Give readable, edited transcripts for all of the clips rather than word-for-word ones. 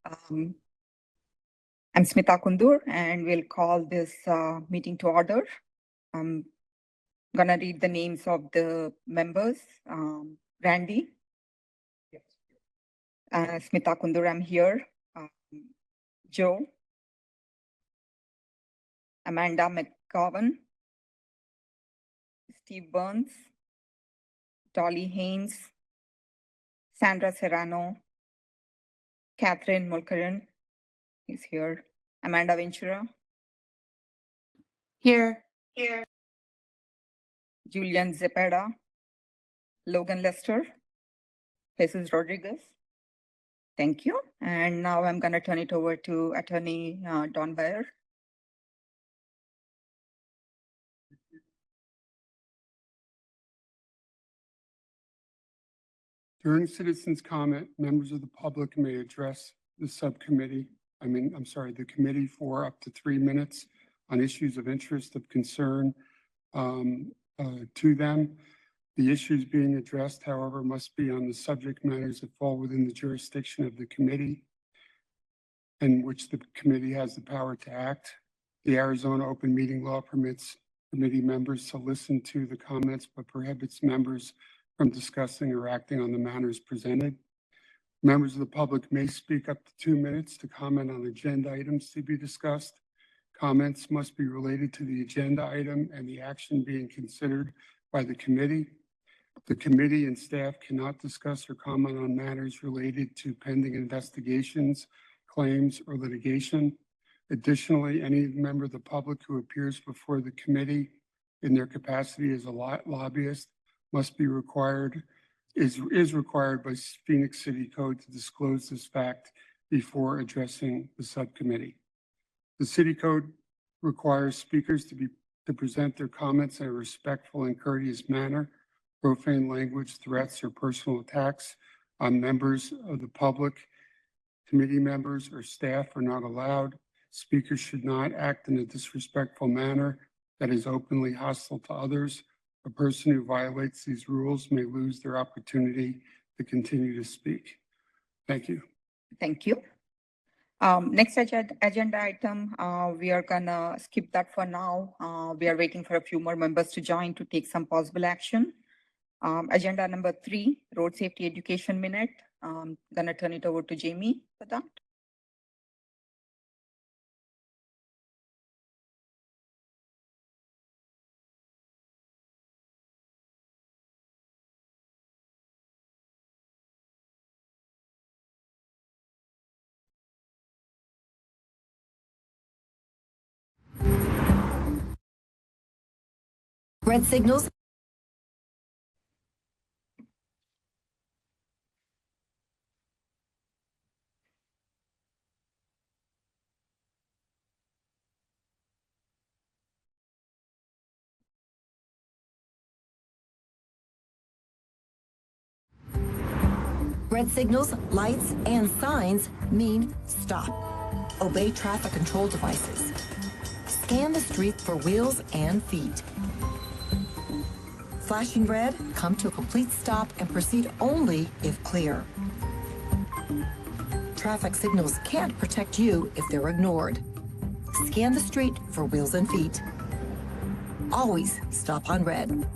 I'm Smita Kundur, and we'll call this meeting to order. I'm gonna read the names of the members. Randy. Yes. Smita Kundur, I'm here. Joe. Amanda McGowan. Steve Burns. Dolly Haynes. Sandra Serrano. Catherine Mulcairn is here. Amanda Ventura. Here. Julian Zepeda. Logan Lester. Jesus Rodriguez. Thank you. And now I'm going to turn it over to Attorney Don Baer. During citizens' comment, members of the public may address the the committee for up to 3 minutes on issues of interest of concern to them. The issues being addressed, however, must be on the subject matters that fall within the jurisdiction of the committee in which the committee has the power to act. The Arizona open meeting law permits committee members to listen to the comments, but prohibits members from discussing or acting on the matters presented. Members of the public may speak up to 2 minutes to comment on agenda items to be discussed. Comments must be related to the agenda item and the action being considered by the committee. The committee and staff cannot discuss or comment on matters related to pending investigations, claims, or litigation. Additionally, any member of the public who appears before the committee in their capacity as a lobbyist is required by Phoenix City Code to disclose this fact before addressing the subcommittee. The City Code requires speakers to present their comments in a respectful and courteous manner. Profane language, threats, or personal attacks on members of the public, committee members, or staff are not allowed. Speakers should not act in a disrespectful manner that is openly hostile to others. A person who violates these rules may lose their opportunity to continue to speak. Thank you. Thank you. Next agenda item, we are gonna skip that for now. We are waiting for a few more members to join to take some possible action. Agenda number 3, road safety education minute. Gonna turn it over to Jamie for that. Red signals. Red signals, lights, and signs mean stop. Obey traffic control devices. Scan the street for wheels and feet. Flashing red, come to a complete stop and proceed only if clear. Traffic signals can't protect you if they're ignored. Scan the street for wheels and feet. Always stop on red.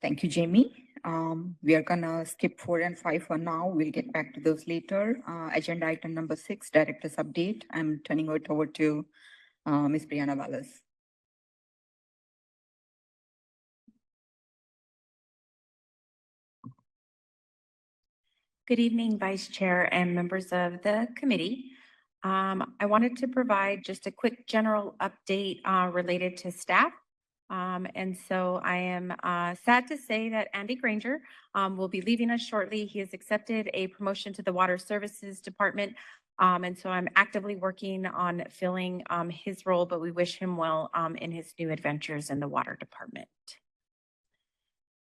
Thank you, Jamie. We are gonna skip 4 and 5 for now. We'll get back to those later. Agenda item number 6, director's update. I'm turning it over to Ms. Brianna Wallace. Good evening, Vice Chair and members of the committee. I wanted to provide just a quick general update related to staff. And so I am sad to say that Andy Granger will be leaving us shortly. He has accepted a promotion to the Water Services Department. And so I'm actively working on filling his role, but we wish him well in his new adventures in the Water Department.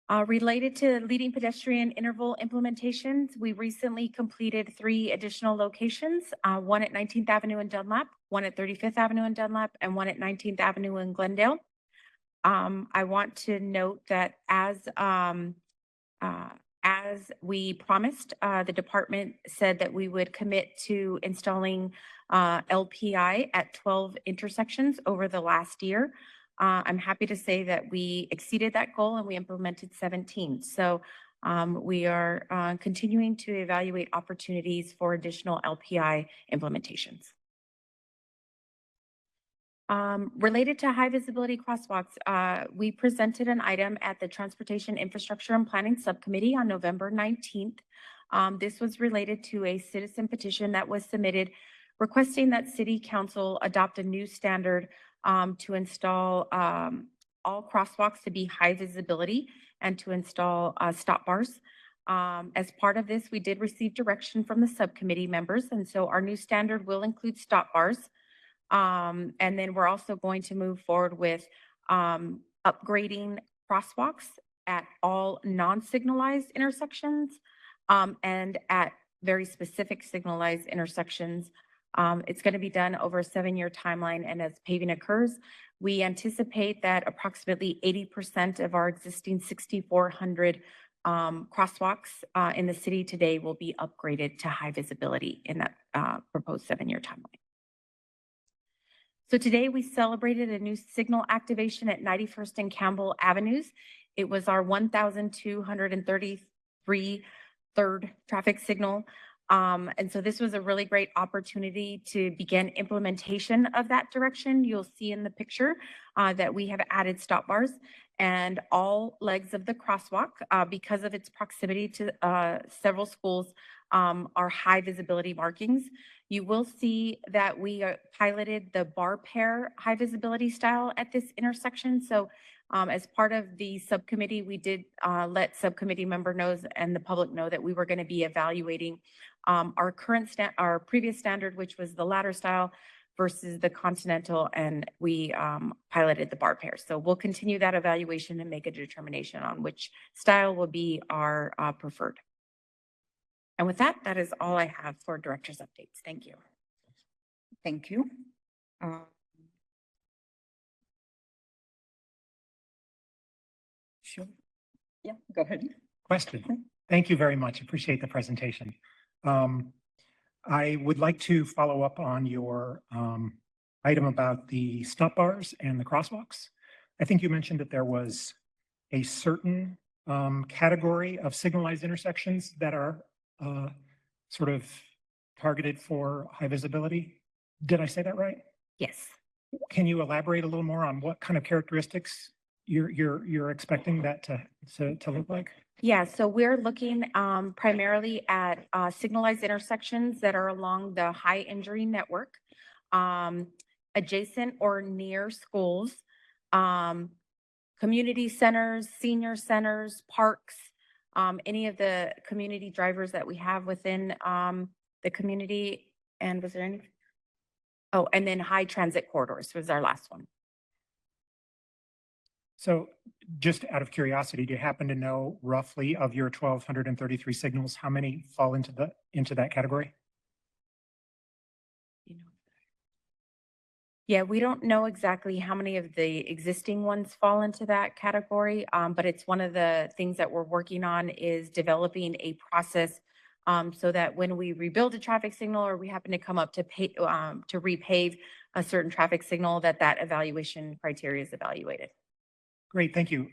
Related to leading pedestrian interval implementations, we recently completed 3 additional locations, one at 19th Avenue in Dunlap, one at 35th Avenue in Dunlap, and one at 19th Avenue in Glendale. I want to note that as we promised, the department said that we would commit to installing LPI at 12 intersections over the last year. I'm happy to say that we exceeded that goal and we implemented 17. So we are continuing to evaluate opportunities for additional LPI implementations. Related to high visibility crosswalks, we presented an item at the Transportation Infrastructure and Planning Subcommittee on November 19th. This was related to a citizen petition that was submitted requesting that City Council adopt a new standard to install all crosswalks to be high visibility and to install stop bars. As part of this, we did receive direction from the subcommittee members, and so our new standard will include stop bars. And then we're also going to move forward with upgrading crosswalks at all non-signalized intersections and at very specific signalized intersections. It's going to be done over a 7-year timeline, and as paving occurs, we anticipate that approximately 80% of our existing 6,400 crosswalks in the city today will be upgraded to high visibility in that proposed 7-year timeline. So today we celebrated a new signal activation at 91st and Campbell Avenues. It was our 1,233 third traffic signal. And so this was a really great opportunity to begin implementation of that direction. You'll see in the picture that we have added stop bars and all legs of the crosswalk because of its proximity to several schools are high visibility markings. You will see that we piloted the bar pair high visibility style at this intersection. So as part of the subcommittee, we did let subcommittee member knows and the public know that we were going to be evaluating our previous standard, which was the ladder style versus the continental, and we piloted the bar pair. So we'll continue that evaluation and make a determination on which style will be our preferred. And with that, that is all I have for director's updates. Thank you. Thank you. Sure. Yeah, go ahead. Question. Thank you very much. Appreciate the presentation. I would like to follow up on your item about the stop bars and the crosswalks. I think you mentioned that there was a certain category of signalized intersections that are sort of targeted for high visibility. Did I say that right? Yes. Can you elaborate a little more on what kind of characteristics you're expecting that to look like? Yeah, so we're looking primarily at signalized intersections that are along the high injury network, adjacent or near schools, community centers, senior centers, parks, any of the community drivers that we have within the community. And was there any? Oh, and then high transit corridors was our last one. So just out of curiosity, do you happen to know roughly of your 1,233 signals, how many fall into that category? Yeah, we don't know exactly how many of the existing ones fall into that category, but it's one of the things that we're working on is developing a process so that when we rebuild a traffic signal or we happen to come up to repave a certain traffic signal, that evaluation criteria is evaluated. Great, thank you.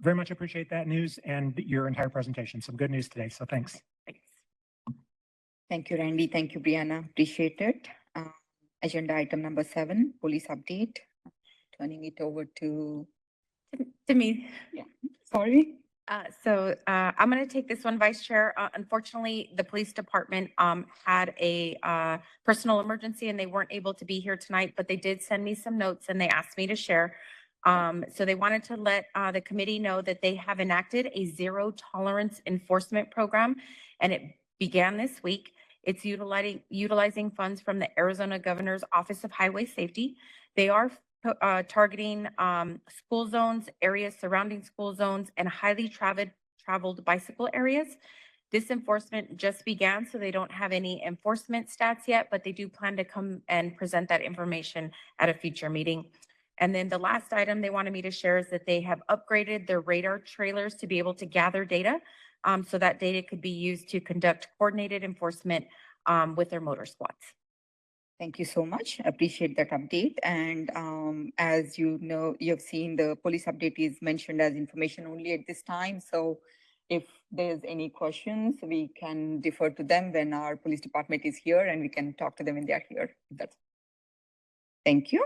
Very much appreciate that news and your entire presentation. Some good news today, so thanks. Thanks. Thank you, Randy. Thank you, Brianna. Appreciate it. Agenda item number 7, police update. Turning it over to me. Yeah, sorry. So I'm going to take this one, Vice Chair. Unfortunately, the police department had a personal emergency and they weren't able to be here tonight, but they did send me some notes and they asked me to share. So they wanted to let the committee know that they have enacted a zero tolerance enforcement program, and it began this week. It's utilizing funds from the Arizona Governor's Office of Highway Safety. They are targeting school zones, areas surrounding school zones, and highly traveled bicycle areas. This enforcement just began, so they don't have any enforcement stats yet, but they do plan to come and present that information at a future meeting. And then the last item they wanted me to share is that they have upgraded their radar trailers to be able to gather data, so that data could be used to conduct coordinated enforcement with their motor squads. Thank you so much. Appreciate that update. And as you know, you've seen the police update is mentioned as information only at this time. So if there's any questions, we can defer to them when our police department is here, and we can talk to them when they are here. Thank you.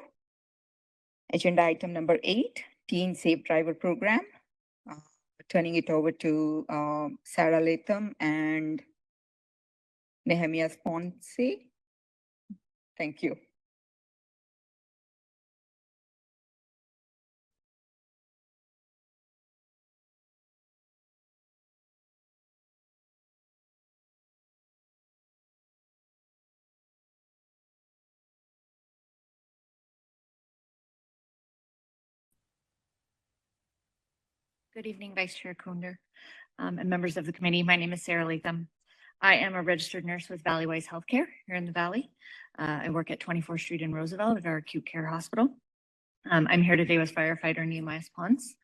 Agenda item number 8, Teen Safe Driver Program. Turning it over to Sarah Latham and Nehemiah Ponce. Thank you. Good evening, Vice Chair Kunder, and members of the committee. My name is Sarah Latham. I am a registered nurse with Valleywise Healthcare here in the Valley. I work at 24th Street in Roosevelt at our acute care hospital. I'm here today with firefighter Nehemiah Ponce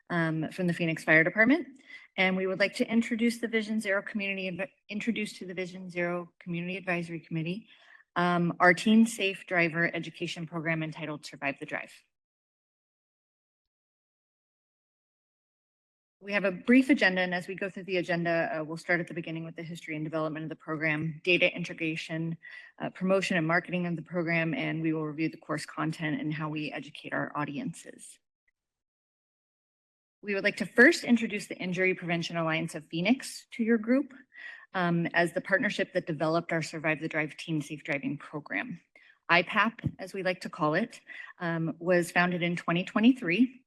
from the Phoenix Fire Department, and we would like to introduce the Vision Zero Community Advisory Committee our Teen Safe Driver Education Program entitled Survive the Drive. We have a brief agenda, and as we go through the agenda, we'll start at the beginning with the history and development of the program, data integration, promotion and marketing of the program, and we will review the course content and how we educate our audiences. We would like to first introduce the Injury Prevention Alliance of Phoenix to your group as the partnership that developed our Survive the Drive Teen Safe Driving Program. IPAP, as we like to call it, was founded in 2023.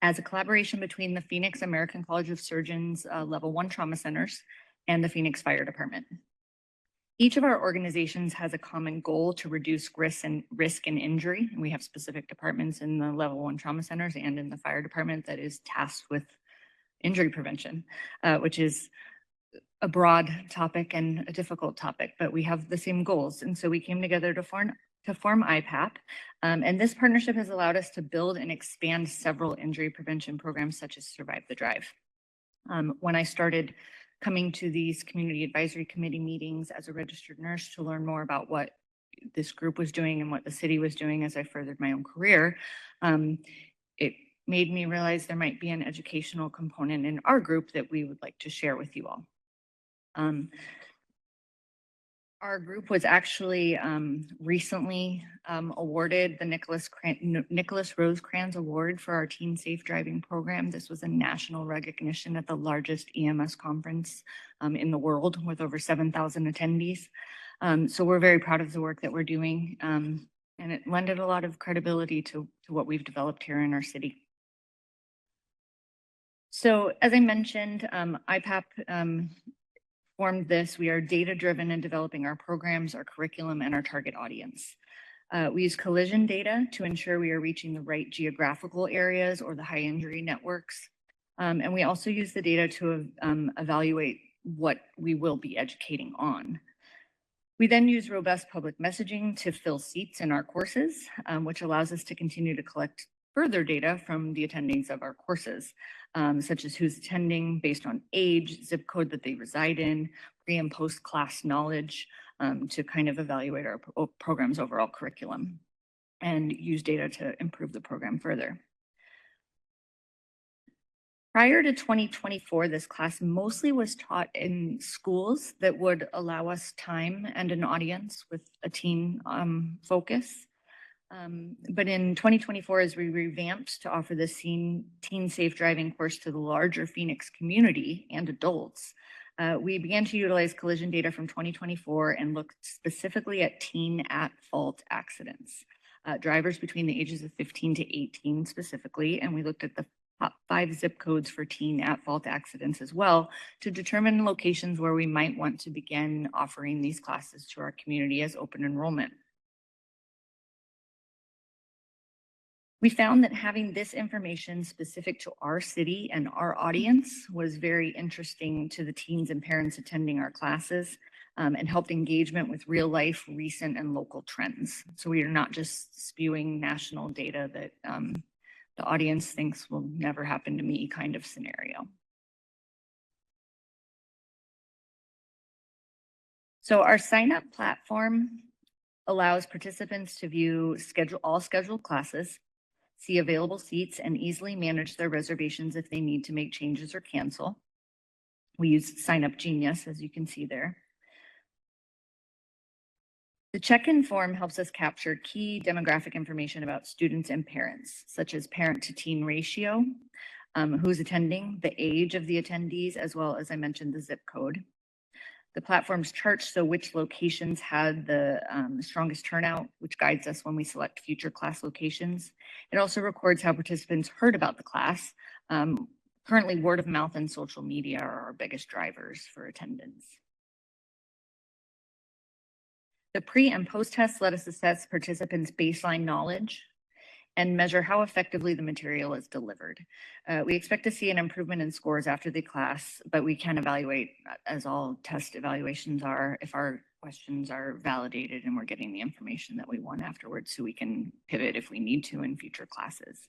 As a collaboration between the Phoenix American College of Surgeons Level 1 Trauma Centers and the Phoenix Fire Department. Each of our organizations has a common goal to reduce risk and injury. And we have specific departments in the Level 1 Trauma Centers and in the Fire Department that is tasked with injury prevention, which is a broad topic and a difficult topic, but we have the same goals. And so we came together to form IPAP. And this partnership has allowed us to build and expand several injury prevention programs such as Survive the Drive. When I started coming to these community advisory committee meetings as a registered nurse to learn more about what this group was doing and what the city was doing as I furthered my own career, it made me realize there might be an educational component in our group that we would like to share with you all. Our group was actually recently awarded the Nicholas Rosecrans Award for our Teen Safe Driving Program. This was a national recognition at the largest EMS conference in the world with over 7,000 attendees. So we're very proud of the work that we're doing, and it lended a lot of credibility to what we've developed here in our city. So as I mentioned, IPAP formed this. We are data-driven in developing our programs, our curriculum, and our target audience. We use collision data to ensure we are reaching the right geographical areas or the high injury networks. And we also use the data to evaluate what we will be educating on. We then use robust public messaging to fill seats in our courses, which allows us to continue to collect further data from the attendings of our courses, such as who's attending based on age, zip code that they reside in, pre and post class knowledge, to kind of evaluate our program's overall curriculum and use data to improve the program further. Prior to 2024, this class mostly was taught in schools that would allow us time and an audience with a teen focus. But in 2024, as we revamped to offer the Teen Safe Driving course to the larger Phoenix community and adults, we began to utilize collision data from 2024 and looked specifically at teen at fault accidents, drivers between the ages of 15 to 18 specifically, and we looked at the top 5 zip codes for teen at fault accidents as well to determine locations where we might want to begin offering these classes to our community as open enrollment. We found that having this information specific to our city and our audience was very interesting to the teens and parents attending our classes, and helped engagement with real life, recent, and local trends. So we are not just spewing national data that the audience thinks will never happen to me kind of scenario. So our sign up platform allows participants to view all scheduled classes, see available seats, and easily manage their reservations if they need to make changes or cancel. We use Sign Up Genius, as you can see there. The check-in form helps us capture key demographic information about students and parents, such as parent to teen ratio, who's attending, the age of the attendees, as well as I mentioned, the zip code. The platform's charts show which locations had the strongest turnout, which guides us when we select future class locations. It also records how participants heard about the class. Currently, word of mouth and social media are our biggest drivers for attendance. The pre and post tests let us assess participants' baseline knowledge and measure how effectively the material is delivered. We expect to see an improvement in scores after the class, but we can evaluate, as all test evaluations are, if our questions are validated and we're getting the information that we want afterwards, so we can pivot if we need to in future classes.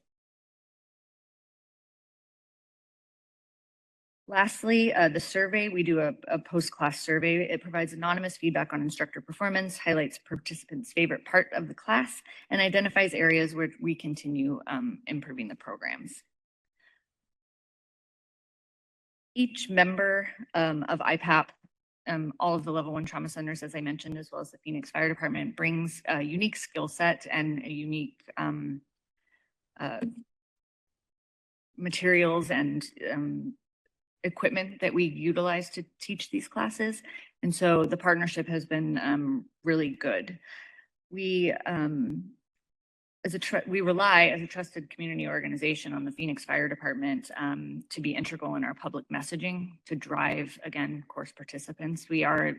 Lastly, the survey, we do a post-class survey. It provides anonymous feedback on instructor performance, highlights participants' favorite part of the class, and identifies areas where we continue improving the programs. Each member of IPAP, all of the level 1 trauma centers, as I mentioned, as well as the Phoenix Fire Department, brings a unique skill set and a unique materials and equipment that we utilize to teach these classes. And so the partnership has been really good. We rely as a trusted community organization on the Phoenix Fire Department to be integral in our public messaging to drive, again, course participants. We are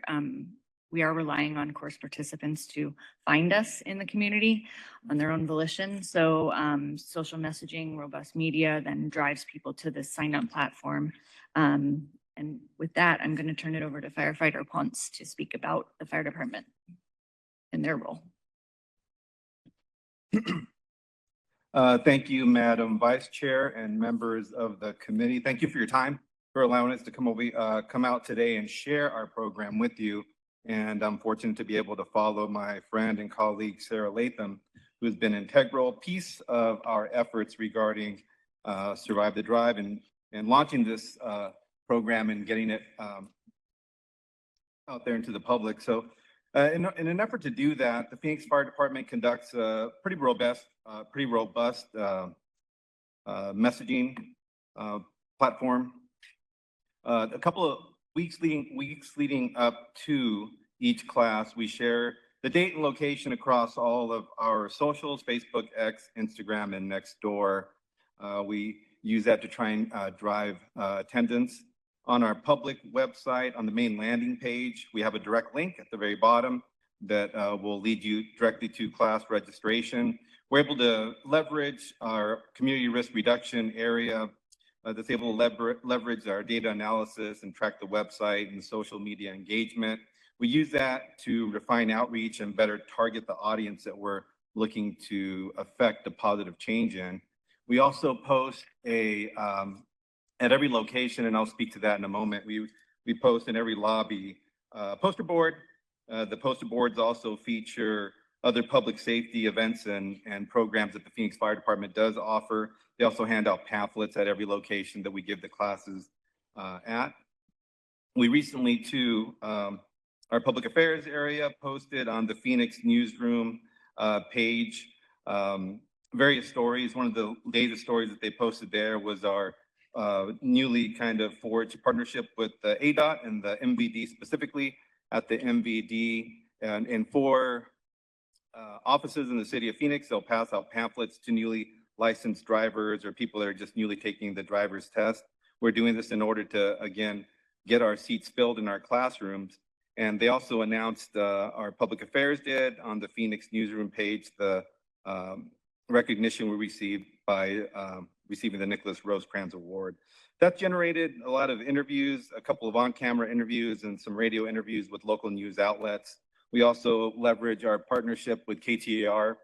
relying on course participants to find us in the community on their own volition. So social messaging, robust media then drives people to this sign up platform. And with that, I'm going to turn it over to Firefighter Ponce to speak about the fire department and their role. Thank you, Madam Vice Chair and members of the committee. Thank you for your time, for allowing us to come out today and share our program with you. And I'm fortunate to be able to follow my friend and colleague, Sarah Latham, who has been an integral piece of our efforts regarding Survive the Drive and launching this program and getting it out there into the public. So in an effort to do that, the Phoenix Fire Department conducts a pretty robust messaging platform. A couple of weeks leading up to each class, we share the date and location across all of our socials, Facebook, X, Instagram, and Nextdoor. We use that to try and drive attendance. On our public website, on the main landing page, we have a direct link at the very bottom that will lead you directly to class registration. We're able to leverage our community risk reduction area that's able to leverage our data analysis and track the website and social media engagement. We use that to refine outreach and better target the audience that we're looking to affect a positive change in. We also post at every location, and I'll speak to that in a moment, we post in every lobby poster board. The poster boards also feature other public safety events and programs that the Phoenix Fire Department does offer. They also hand out pamphlets at every location that we give the classes at. We recently, too, our public affairs area posted on the Phoenix newsroom page various stories. One of the latest stories that they posted there was our newly kind of forged partnership with the ADOT and the MVD, specifically at the MVD and 4 offices in the city of Phoenix. They'll pass out pamphlets to newly licensed drivers or people that are just newly taking the driver's test. We're doing this in order to, again, get our seats filled in our classrooms. And they also announced, our public affairs did on the Phoenix newsroom page, the recognition we received by receiving the Nicholas Rosecrans Award. That generated a lot of interviews, a couple of on-camera interviews and some radio interviews with local news outlets. We also leverage our partnership with KTAR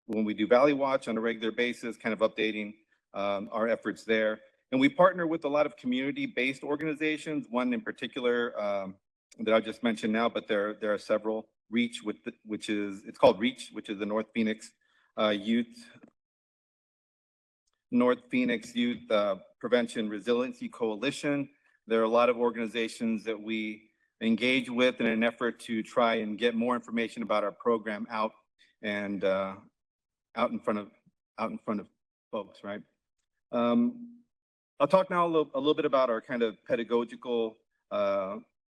when we do Valley Watch on a regular basis, kind of updating our efforts there. And we partner with a lot of community-based organizations, one in particular that I just mentioned now, but there are several. Reach, it's called Reach, which is the North Phoenix Youth Prevention Resiliency Coalition. There are a lot of organizations that we engage with in an effort to try and get more information about our program out and out in front of folks, right? I'll talk now a little bit about our kind of pedagogical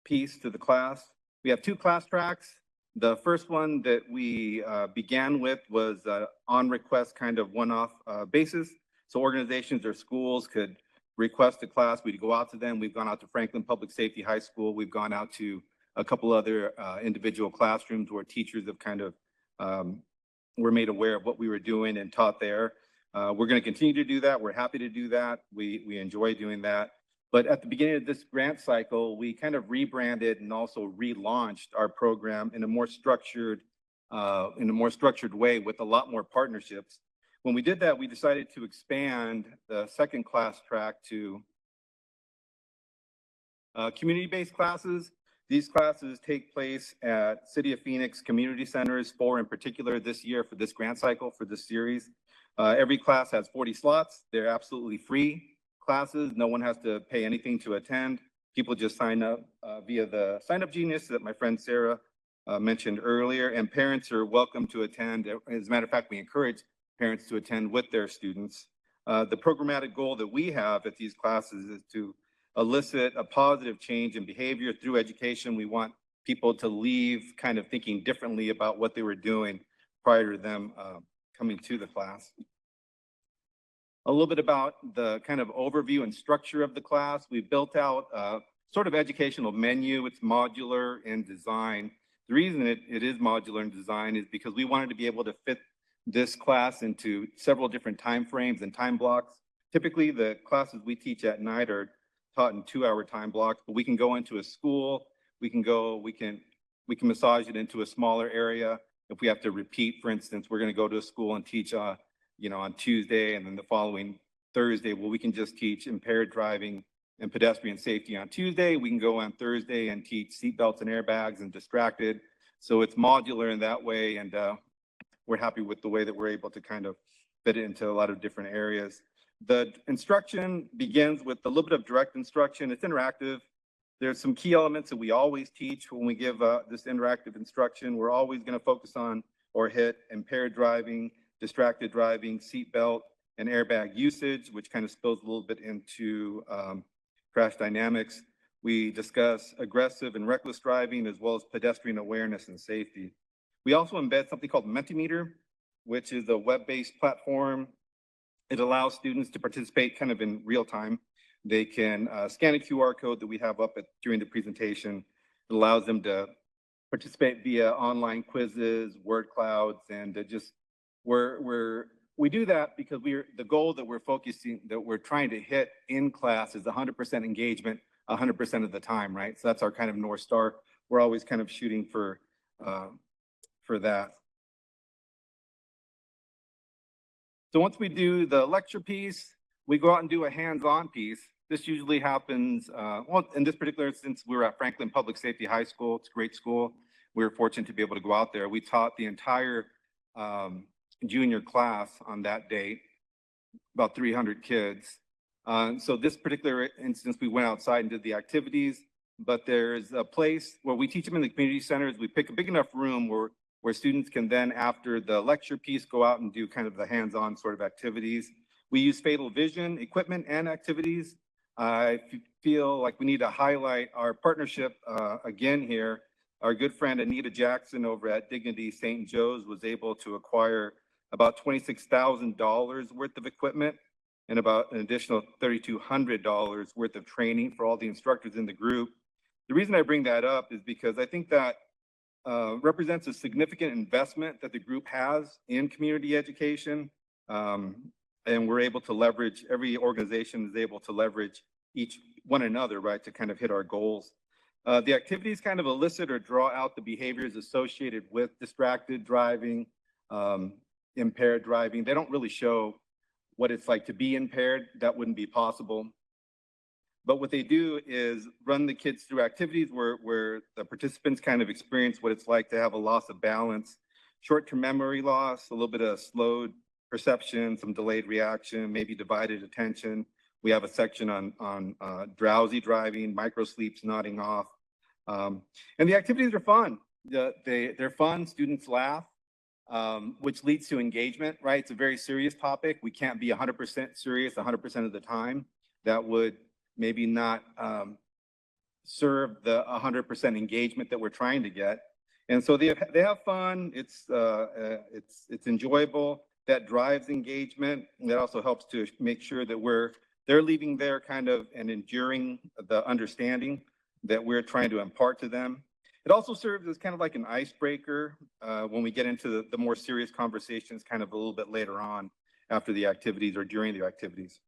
piece to the class. We have 2 class tracks. The first one that we began with was on request kind of one-off basis. So organizations or schools could request a class. We'd go out to them. We've gone out to Franklin Public Safety High School. We've gone out to a couple other individual classrooms where teachers have kind of were made aware of what we were doing and taught there. We're going to continue to do that. We're happy to do that. We enjoy doing that. But at the beginning of this grant cycle, we kind of rebranded and also relaunched our program in a more structured way with a lot more partnerships. When we did that, we decided to expand the second class track to community-based classes. These classes take place at City of Phoenix community centers, 4 in particular this year for this grant cycle, for this series. Every class has 40 slots. They're absolutely free classes. No one has to pay anything to attend. People just sign up via the sign-up genius that my friend Sarah mentioned earlier, and parents are welcome to attend. As a matter of fact, we encourage parents to attend with their students. The programmatic goal that we have at these classes is to elicit a positive change in behavior through education. We want people to leave kind of thinking differently about what they were doing prior to them coming to the class. A little bit about the kind of overview and structure of the class. We built out a sort of educational menu. It's modular in design. The reason it is modular in design is because we wanted to be able to fit this class into several different time frames and time blocks. Typically, the classes we teach at night are taught in 2-hour time blocks, but we can go into a school, we can massage it into a smaller area. If we have to repeat, for instance, we're going to go to a school and teach on Tuesday, and then the following Thursday, well, we can just teach impaired driving and pedestrian safety on Tuesday. We can go on Thursday and teach seatbelts and airbags and distracted. So it's modular in that way, and we're happy with the way that we're able to kind of fit it into a lot of different areas. The instruction begins with a little bit of direct instruction. It's interactive. There's some key elements that we always teach when we give this interactive instruction. We're always going to focus on or hit impaired driving, distracted driving, seatbelt, and airbag usage, which kind of spills a little bit into crash dynamics. We discuss aggressive and reckless driving, as well as pedestrian awareness and safety. We also embed something called Mentimeter, which is a web-based platform. It allows students to participate kind of in real time. They can scan a QR code that we have up during the presentation. It allows them to participate via online quizzes, word clouds, and we do that because the goal that we're trying to hit in class is 100% engagement 100% of the time, right? So that's our kind of North Star. We're always kind of shooting for that. So once we do the lecture piece, we go out and do a hands-on piece. This usually happens, well, in this particular instance, we were at Franklin Public Safety High School. It's a great school. We were fortunate to be able to go out there. We taught the entire junior class on that date, about 300 kids. So this particular instance, we went outside and did the activities, but there's a place where we teach them in the community centers. We pick a big enough room where students can then, after the lecture piece, go out and do kind of the hands-on sort of activities. We use fatal vision equipment and activities. I feel like we need to highlight our partnership again here. Our good friend Anita Jackson over at Dignity St. Joe's was able to acquire about $26,000 worth of equipment and about an additional $3,200 worth of training for all the instructors in the group. The reason I bring that up is because I think that represents a significant investment that the group has in community education. And we're able to leverage, every organization is able to leverage each one another, right, to kind of hit our goals. The activities kind of elicit or draw out the behaviors associated with distracted driving, impaired driving. They don't really show what it's like to be impaired. That wouldn't be possible. But what they do is run the kids through activities where the participants kind of experience what it's like to have a loss of balance, short-term memory loss, a little bit of slowed perception, some delayed reaction, maybe divided attention. We have a section on drowsy driving, micro sleeps, nodding off. And the activities are fun. They're fun, students laugh, which leads to engagement, right? It's a very serious topic. We can't be 100% serious 100% of the time. That would maybe not serve the 100% engagement that we're trying to get. And so they have fun. It's enjoyable. That drives engagement. And that also helps to make sure that they're leaving there kind of and enduring the understanding that we're trying to impart to them. It also serves as kind of like an icebreaker when we get into the more serious conversations kind of a little bit later on after the activities or during the activities.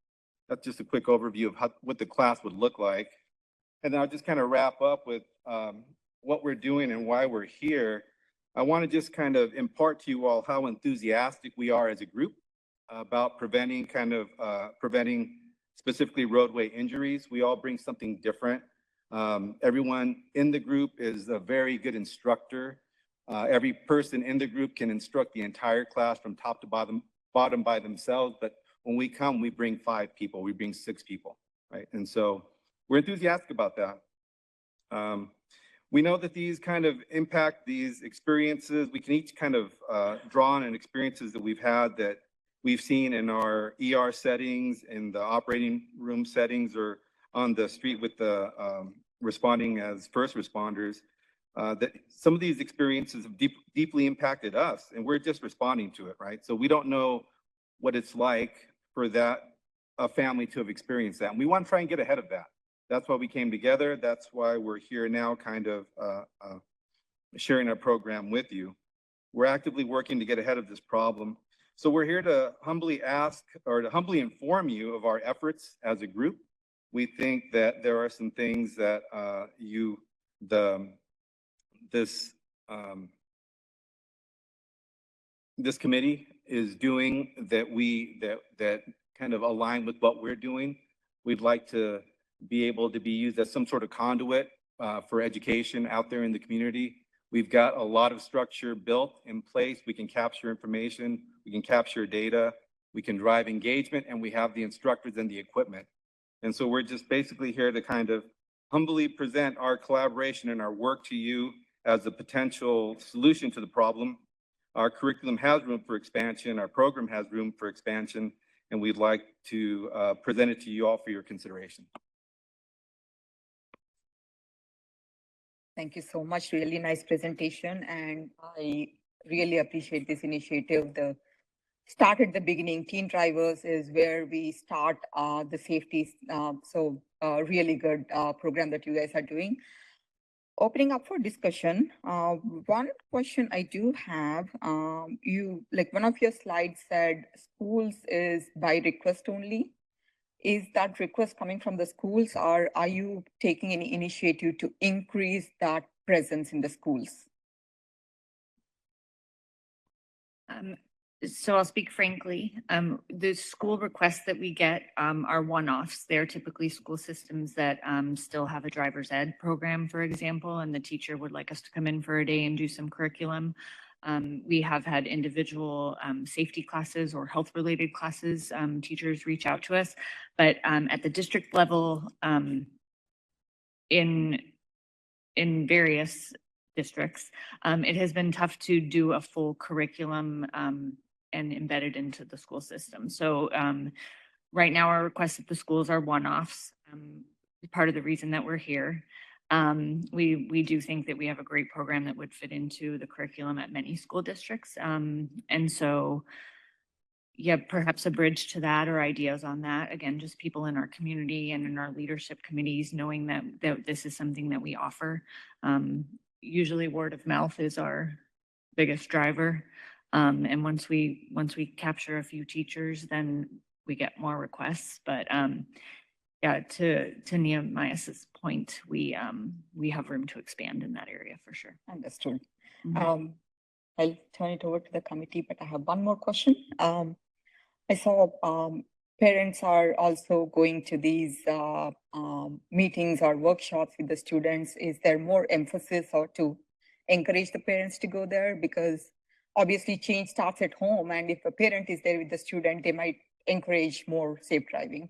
That's just a quick overview of what the class would look like. And then I'll just kind of wrap up with what we're doing and why we're here. I want to just kind of impart to you all how enthusiastic we are as a group about preventing specifically roadway injuries. We all bring something different. Everyone in the group is a very good instructor. Every person in the group can instruct the entire class from top to bottom by themselves. But when we come, we bring 5 people, we bring 6 people, right? And so we're enthusiastic about that. We know that these kind of impact these experiences. We can each kind of draw on experiences that we've had that we've seen in our ER settings, in the operating room settings, or on the street with the responding as first responders, that some of these experiences have deeply impacted us, and we're just responding to it, right? So we don't know what it's like for a family to have experienced that. And we want to try and get ahead of that. That's why we came together. That's why we're here now kind of sharing our program with you. We're actively working to get ahead of this problem. So we're here to humbly ask or to humbly inform you of our efforts as a group. We think that there are some things that this committee is doing that kind of align with what we're doing. We'd like to be able to be used as some sort of conduit for education out there in the community. We've got a lot of structure built in place. We can capture information, we can capture data, we can drive engagement, and we have the instructors and the equipment. And so we're just basically here to kind of humbly present our collaboration and our work to you as a potential solution to the problem. Our curriculum has room for expansion, our program has room for expansion, and we'd like to present it to you all for your consideration. Thank you so much. Really nice presentation. And I really appreciate this initiative. The start at the beginning, teen drivers is where we start the safety. So really good program that you guys are doing. Opening up for discussion. One question I do have, one of your slides said schools is by request only. Is that request coming from the schools, or are you taking any initiative to increase that presence in the schools? So I'll speak frankly. The school requests that we get are one-offs. They're typically school systems that still have a driver's ed program, for example, and the teacher would like us to come in for a day and do some curriculum. We have had individual safety classes or health-related classes, teachers reach out to us, but at the district level, in various districts, it has been tough to do a full curriculum and embed it into the school system. So right now our requests at the schools are one-offs. Part of the reason that we're here. We do think that we have a great program that would fit into the curriculum at many school districts. And so, yeah, perhaps a bridge to that or ideas on that. Again, just people in our community and in our leadership committees knowing that this is something that we offer. Usually word of mouth is our biggest driver. And once we capture a few teachers, then we get more requests. But yeah, to Nehemiah's point, we have room to expand in that area for sure. Understood. Mhm. I'll turn it over to the committee, but I have one more question. I saw parents are also going to these meetings or workshops with the students. Is there more emphasis or to encourage the parents to go there? Because obviously change starts at home, and if a parent is there with the student, they might encourage more safe driving.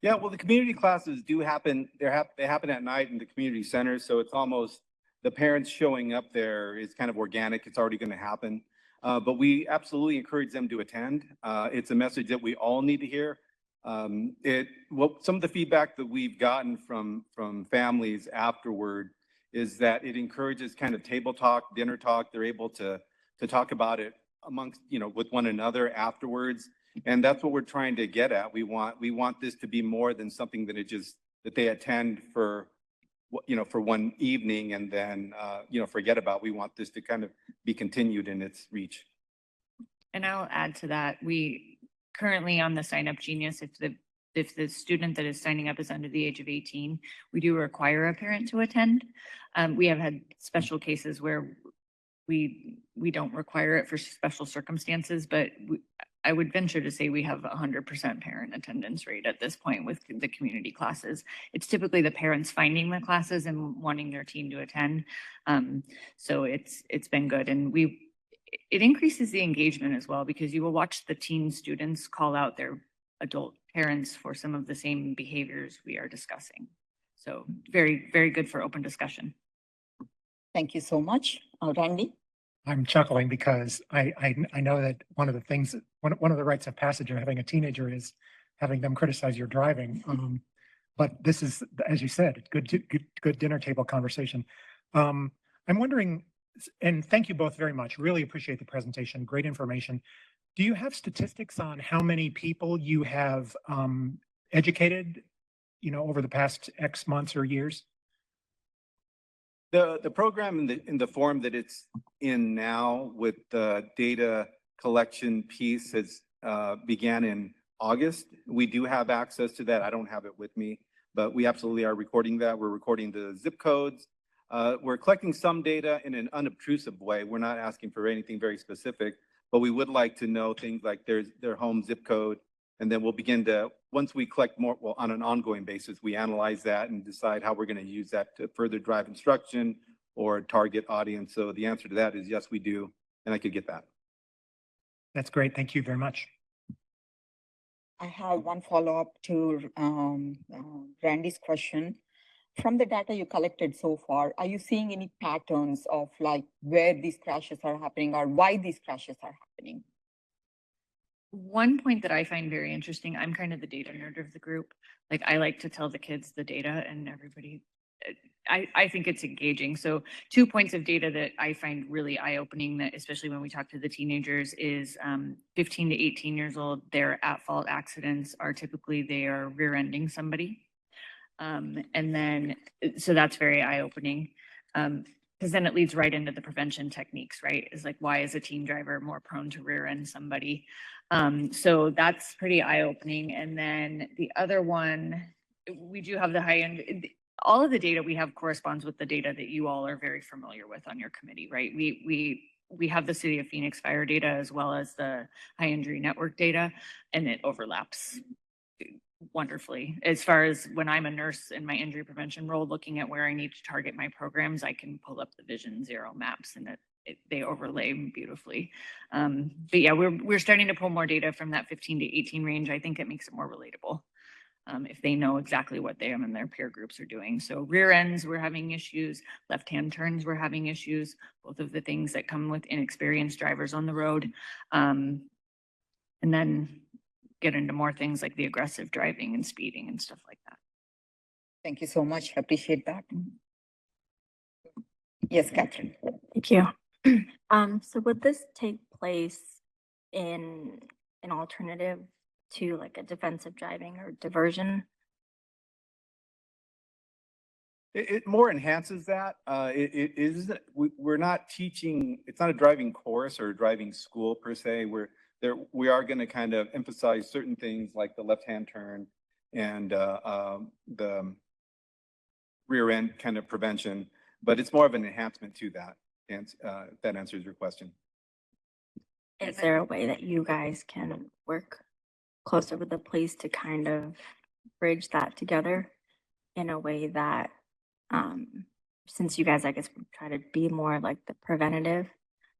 Yeah, well, the community classes do happen. They happen at night in the community center, so it's almost the parents showing up there is kind of organic. It's already going to happen. But we absolutely encourage them to attend. It's a message that we all need to hear. Some of the feedback that we've gotten from families afterward is that it encourages kind of table talk, dinner talk. They're able to talk about it amongst, with one another afterwards. And that's what we're trying to get at. We want this to be more than something that they attend for, for one evening and then, forget about. We want this to kind of be continued in its reach. And I'll add to that, we currently on the Sign Up Genius, if the student that is signing up is under the age of 18, we do require a parent to attend. We have had special cases where we don't require it for special circumstances, but I would venture to say we have 100% parent attendance rate at this point with the community classes. It's typically the parents finding the classes and wanting their team to attend. So it's been good, and it increases the engagement as well, because you will watch the teen students call out their adult parents for some of the same behaviors we are discussing. So very, very good for open discussion. Thank you so much. Randy? I'm chuckling because I know that one of the things, one of the rites of passage of having a teenager is having them criticize your driving. But this is, as you said, good dinner table conversation. I'm wondering, and thank you both very much. Really appreciate the presentation. Great information. Do you have statistics on how many people you have educated, over the past X months or years? The program in the form that it's in now with the data collection piece has began in August. We do have access to that. I don't have it with me, but we absolutely are recording that. We're recording the zip codes. We're collecting some data in an unobtrusive way. We're not asking for anything very specific, but we would like to know things like their home zip code. And then we'll begin to, once we collect more, well, on an ongoing basis, we analyze that and decide how we're going to use that to further drive instruction or target audience. So the answer to that is yes, we do. And I could get that. That's great. Thank you very much. I have one follow-up to Randy's question. From the data you collected so far, are you seeing any patterns of like where these crashes are happening or why these crashes are happening? One point that I find very interesting, I'm kind of the data nerd of the group. Like, I like to tell the kids the data, and everybody, I think it's engaging. So 2 points of data that I find really eye-opening, that especially when we talk to the teenagers, is 15 to 18 years old, their at-fault accidents are typically they are rear-ending somebody. And then, so that's very eye-opening. Because then it leads right into the prevention techniques, right? Is like, why is a teen driver more prone to rear end somebody? So that's pretty eye-opening. And then the other one, we do have the high end, all of the data we have corresponds with the data that you all are very familiar with on your committee, right? We have the City of Phoenix fire data as well as the high injury network data, and it overlaps wonderfully. As far as when I'm a nurse in my injury prevention role, looking at where I need to target my programs, I can pull up the Vision Zero maps, and they overlay beautifully. But yeah, we're starting to pull more data from that 15 to 18 range. I think it makes it more relatable if they know exactly what them and their peer groups are doing. So rear ends, we're having issues. Left-hand turns, we're having issues. Both of the things that come with inexperienced drivers on the road. And then get into more things like the aggressive driving and speeding and stuff like that. Thank you so much. I appreciate that. Yes, Catherine. Thank you. So would this take place in an alternative to like a defensive driving or diversion? It more enhances that. It isn't, we're not teaching, it's not a driving course or a driving school per se. We are going to kind of emphasize certain things like the left-hand turn and the rear end kind of prevention, but it's more of an enhancement to that. And that answers your question. Is there a way that you guys can work closer with the police to kind of bridge that together in a way that, since you guys, I guess, would try to be more like the preventative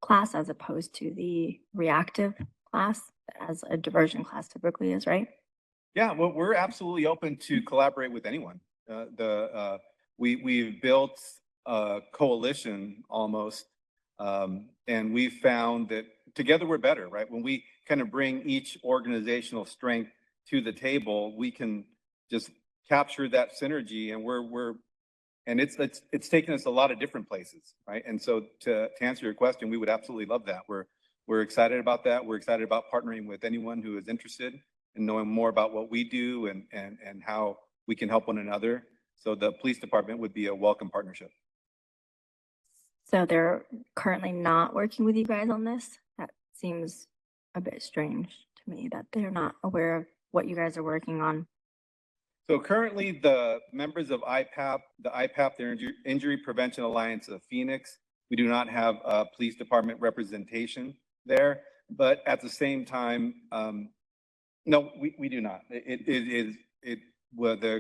class as opposed to the reactive class, as a diversion class typically is, right? Yeah, well, we're absolutely open to collaborate with anyone. We've built a coalition almost, and we found that together we're better, right? When we kind of bring each organizational strength to the table, we can just capture that synergy, and it's taken us a lot of different places, right? And so to answer your question, we would absolutely love that. We're excited about that. We're excited about partnering with anyone who is interested in knowing more about what we do and how we can help one another. So the police department would be a welcome partnership. So they're currently not working with you guys on this? That seems a bit strange to me that they're not aware of what you guys are working on. So currently the members of IPAP, the Injury Prevention Alliance of Phoenix, we do not have a police department representation there, but at the same time, no, we do not. The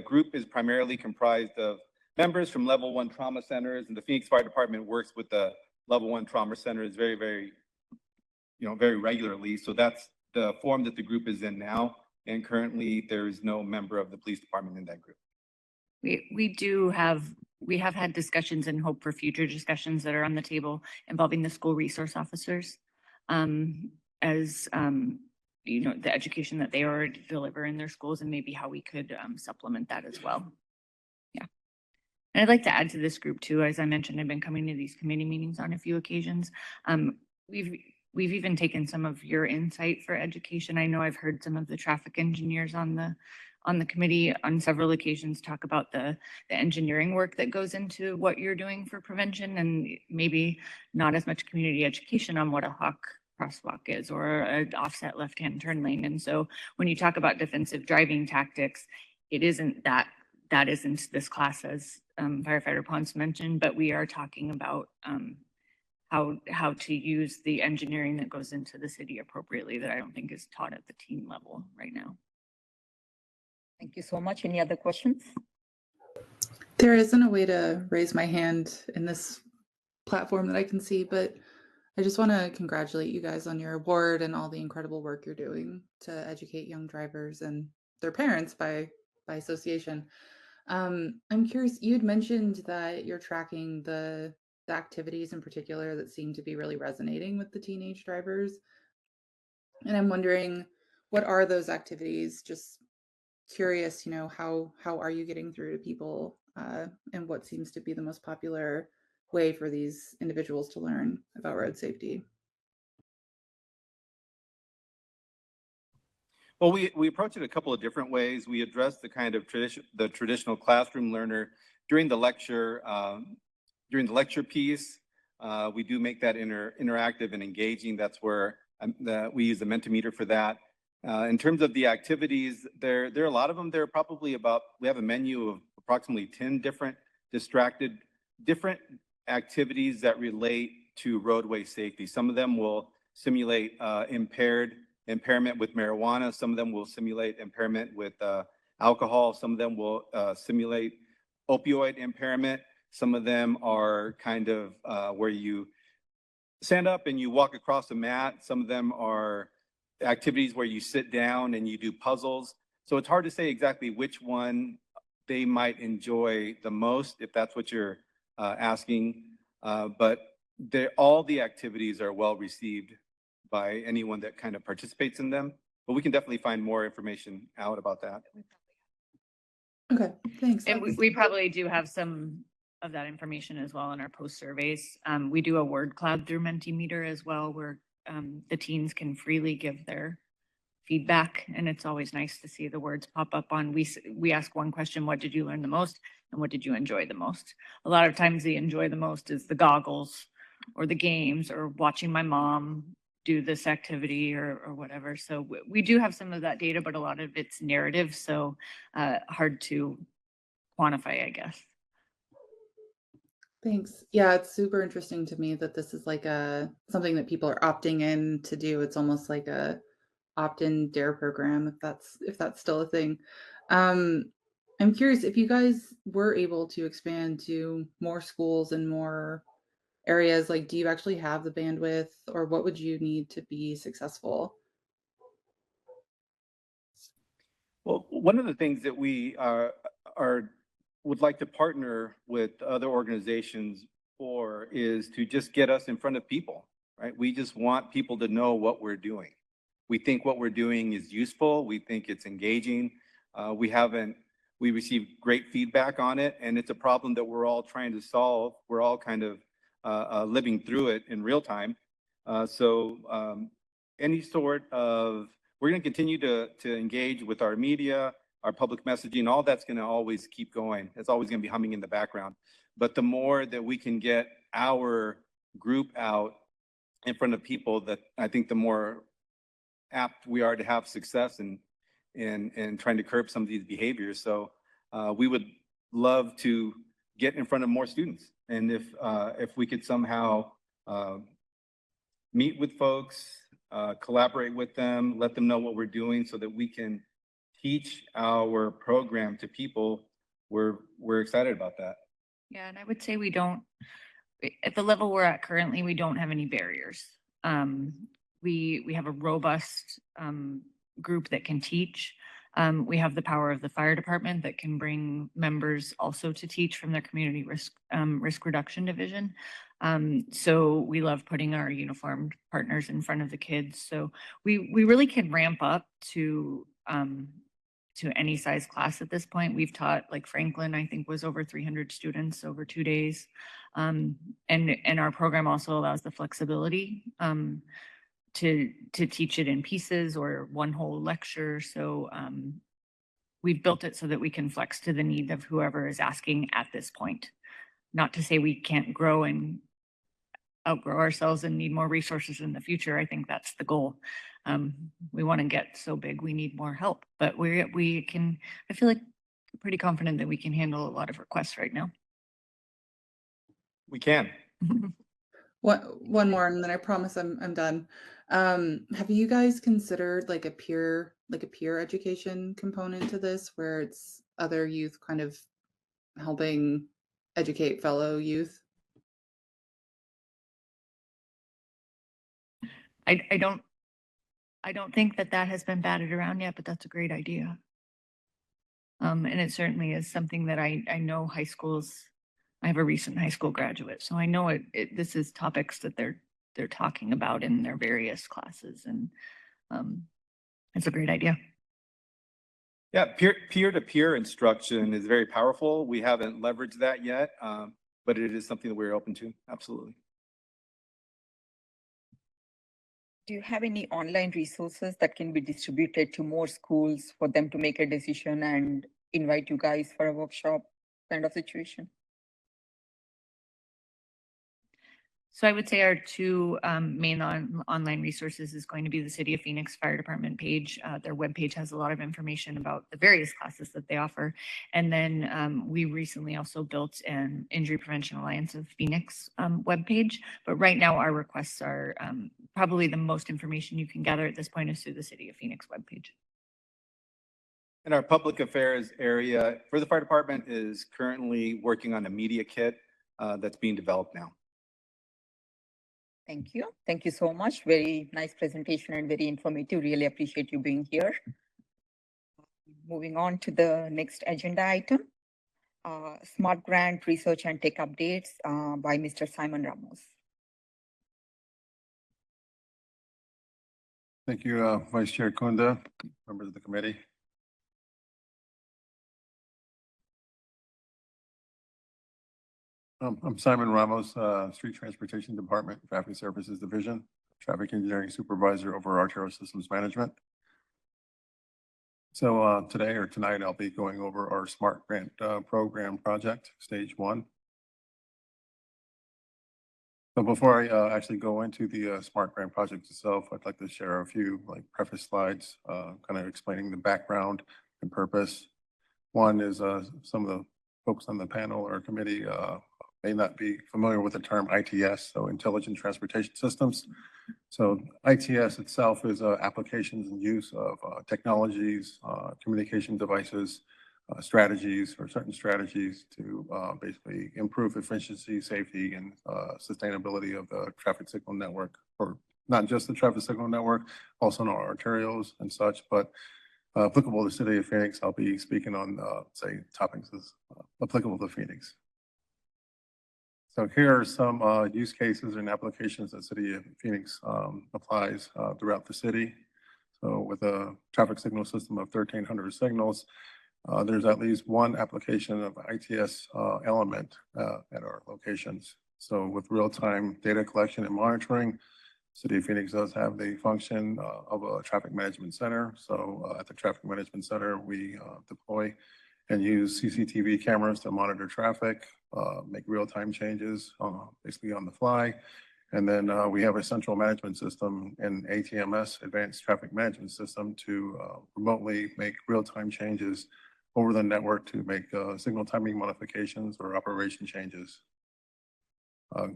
group is primarily comprised of members from level 1 trauma centers, and the Phoenix Fire Department works with the level 1 trauma centers very regularly. So that's the form that the group is in now. And currently there is no member of the police department in that group. We have had discussions and hope for future discussions that are on the table involving the school resource officers. The education that they already deliver in their schools, and maybe how we could supplement that as well. Yeah. And I'd like to add to this group too, as I mentioned, I've been coming to these committee meetings on a few occasions. We've even taken some of your insight for education. I know I've heard some of the traffic engineers on the committee on several occasions talk about the engineering work that goes into what you're doing for prevention, and maybe not as much community education on what a hawk crosswalk is or an offset left-hand turn lane. And so when you talk about defensive driving tactics, it isn't that isn't this class, as Firefighter Ponce mentioned, but we are talking about how to use the engineering that goes into the city appropriately that I don't think is taught at the teen level right now. Thank you so much. Any other questions? There isn't a way to raise my hand in this platform that I can see, but I just want to congratulate you guys on your award and all the incredible work you're doing to educate young drivers and their parents by association. I'm curious, you had mentioned that you're tracking the activities in particular that seem to be really resonating with the teenage drivers. And I'm wondering, what are those activities? Just curious, how are you getting through to people, and what seems to be the most popular way for these individuals to learn about road safety? Well, we approach it a couple of different ways. We address the kind of traditional classroom learner during the lecture piece. We do make that interactive and engaging. That's where we use the Mentimeter for that. In terms of the activities, there are a lot of them. There are probably we have a menu of approximately 10 different activities that relate to roadway safety. Some of them will simulate impairment with marijuana. Some of them will simulate impairment with alcohol. Some of them will simulate opioid impairment. Some of them are kind of where you stand up and you walk across a mat. Some of them are activities where you sit down and you do puzzles. So it's hard to say exactly which one they might enjoy the most, if that's what you're asking. But all the activities are well received by anyone that kind of participates in them. But we can definitely find more information out about that. Okay, thanks. And we probably do have some of that information as well in our post surveys. We do a word cloud through Mentimeter as well, where the teens can freely give their feedback, and it's always nice to see the words pop up on, we ask one question, what did you learn the most? And what did you enjoy the most? A lot of times the enjoy the most is the goggles or the games or watching my mom do this activity or whatever. So we do have some of that data, but a lot of it's narrative. So hard to quantify, I guess. Thanks. Yeah, it's super interesting to me that this is like something that people are opting in to do. It's almost like a opt-in dare program, if that's still a thing. I'm curious if you guys were able to expand to more schools and more areas, like do you actually have the bandwidth, or what would you need to be successful? Well, one of the things that we would like to partner with other organizations for is to just get us in front of people, right? We just want people to know what we're doing. We think what we're doing is useful. We think it's engaging. We received great feedback on it, and it's a problem that we're all trying to solve. We're all kind of living through it in real time. Any sort of, we're going to continue to engage with our media, our public messaging, all that's going to always keep going. It's always going to be humming in the background. But the more that we can get our group out in front of people, that I think the more apt we are to have success in trying to curb some of these behaviors. So we would love to get in front of more students. And if we could somehow meet with folks, collaborate with them, let them know what we're doing so that we can teach our program to people, we're excited about that. Yeah, and I would say we don't, at the level we're at currently, we don't have any barriers. We have a robust group that can teach. We have the power of the fire department that can bring members also to teach from their community risk reduction division. So we love putting our uniformed partners in front of the kids. So we really can ramp up to any size class at this point. We've taught, like Franklin, I think, was over 300 students over 2 days. And our program also allows the flexibility to teach it in pieces or one whole lecture. So we've built it so that we can flex to the need of whoever is asking at this point. Not to say we can't grow and outgrow ourselves and need more resources in the future. I think that's the goal. We want to get so big, we need more help, but we can, I feel like pretty confident that we can handle a lot of requests right now. We can. One more, and then I promise I'm done. Have you guys considered like a peer education component to this, where it's other youth kind of helping educate fellow youth? I don't think that has been batted around yet, but that's a great idea. And it certainly is something that I know high schools, I have a recent high school graduate, so I know this is topics that they're talking about in their various classes, and it's a great idea. Yeah, peer-to-peer instruction is very powerful. We haven't leveraged that yet, but it is something that we're open to. Absolutely. Do you have any online resources that can be distributed to more schools for them to make a decision and invite you guys for a workshop kind of situation? So I would say our two main online resources is going to be the City of Phoenix Fire Department page. Their webpage has a lot of information about the various classes that they offer. And then we recently also built an Injury Prevention Alliance of Phoenix webpage. But right now our requests are probably the most information you can gather at this point is through the City of Phoenix webpage. And our public affairs area for the fire department is currently working on a media kit that's being developed now. Thank you. Thank you so much. Very nice presentation and very informative. Really appreciate you being here. Moving on to the next agenda item, Smart Grant Research and Tech Updates by Mr. Simon Ramos. Thank you, Vice Chair Kunda, members of the committee. I'm Simon Ramos, Street Transportation Department, Traffic Services Division, Traffic Engineering Supervisor over Arterial Systems Management. So today or tonight, I'll be going over our SMART Grant program project, stage 1. So before I actually go into the SMART Grant project itself, I'd like to share a few preface slides, kind of explaining the background and purpose. One is some of the folks on the panel or committee may not be familiar with the term ITS, so Intelligent Transportation Systems. So ITS itself is applications and use of technologies, communication devices, strategies or certain strategies to basically improve efficiency, safety, and sustainability of the traffic signal network, or not just the traffic signal network, also in our arterials and such, but applicable to the city of Phoenix. I'll be speaking on, say, topics as applicable to Phoenix. So here are some use cases and applications that City of Phoenix applies throughout the city. So with a traffic signal system of 1,300 signals, there's at least one application of ITS element at our locations. So with real-time data collection and monitoring, City of Phoenix does have the function of a traffic management center. So at the traffic management center, we deploy and use CCTV cameras to monitor traffic, make real-time changes basically on the fly. And then we have a central management system and ATMS, Advanced Traffic Management System, to remotely make real-time changes over the network to make signal timing modifications or operation changes.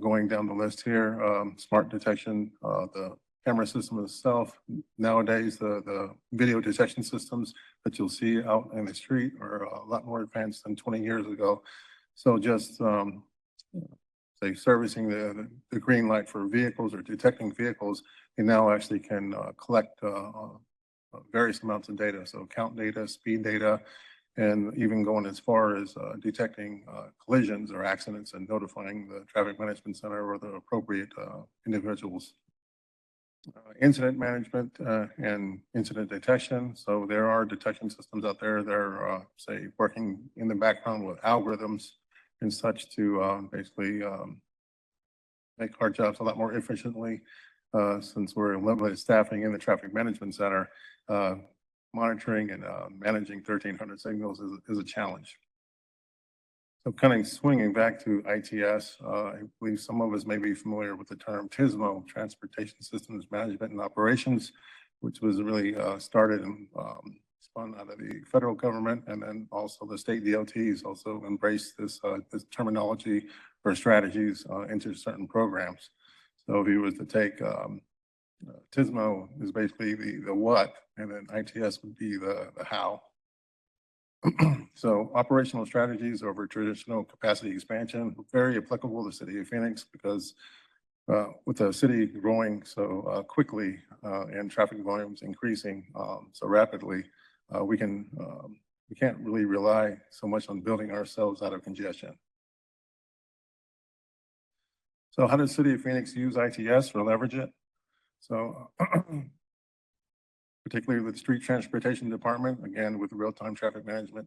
Going down the list here, smart detection, the camera system itself. Nowadays, the video detection systems that you'll see out in the street are a lot more advanced than 20 years ago. So just say servicing the green light for vehicles or detecting vehicles, they now actually can collect various amounts of data. So count data, speed data, and even going as far as detecting collisions or accidents and notifying the traffic management center or the appropriate individuals. Incident management and incident detection. So there are detection systems out there that are, say, working in the background with algorithms and such to basically make our jobs a lot more efficiently. Since we're limited staffing in the traffic management center, monitoring and managing 1,300 signals is a challenge. So kind of swinging back to ITS, I believe some of us may be familiar with the term TSMO, Transportation Systems Management and Operations, which was really started and spun out of the federal government, and then also the state DOTs also embraced this terminology or strategies into certain programs. So if you was to take TSMO is basically the what, and then ITS would be the how. So operational strategies over traditional capacity expansion, very applicable to the city of Phoenix because with the city growing so quickly and traffic volumes increasing so rapidly, we can't really rely so much on building ourselves out of congestion. So how does City of Phoenix use ITS or leverage it? So particularly with the Street Transportation Department, again, with real-time traffic management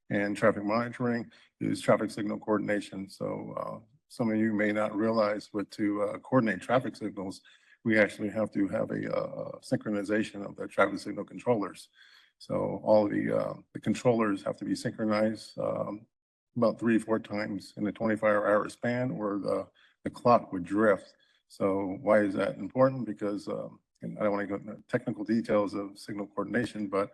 and traffic monitoring, is traffic signal coordination. So some of you may not realize, but to coordinate traffic signals, we actually have to have a synchronization of the traffic signal controllers. So all the controllers have to be synchronized about 3-4 times in a 24-hour span, or the clock would drift. So why is that important? Because and I don't want to go into technical details of signal coordination, but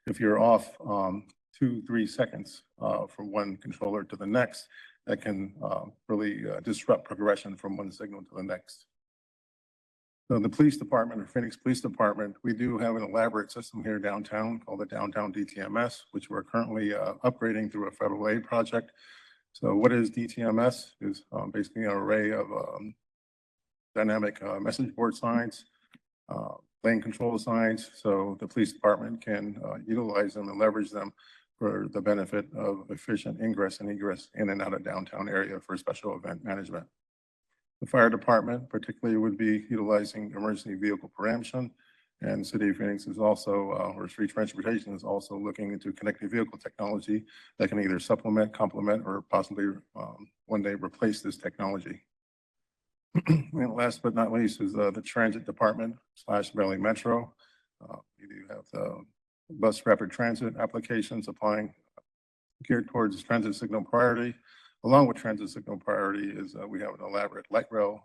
if you're off 2-3 seconds from one controller to the next, that can really disrupt progression from one signal to the next. So the police department, or Phoenix Police Department, we do have an elaborate system here downtown called the Downtown DTMS, which we're currently upgrading through a federal aid project. So what is DTMS? Is basically an array of dynamic message board signs, lane control signs, so the police department can utilize them and leverage them for the benefit of efficient ingress and egress in and out of downtown area for special event management. The fire department particularly would be utilizing emergency vehicle preemption, and City of Phoenix is also, or Street Transportation is also looking into connected vehicle technology that can either supplement, complement, or possibly one day replace this technology. And last but not least is the transit department / Valley Metro. We do have the bus rapid transit applications applying geared towards transit signal priority. Along with transit signal priority is we have an elaborate light rail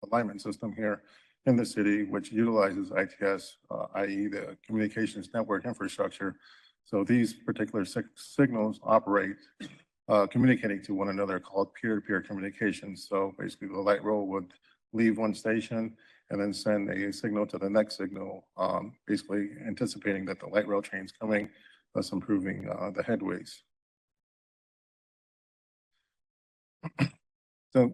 alignment system here in the city, which utilizes ITS, i.e. the communications network infrastructure. So these particular signals operate communicating to one another, called peer-to-peer communications. So basically the light rail would leave one station and then send a signal to the next signal, basically anticipating that the light rail train's coming, thus improving the headways. So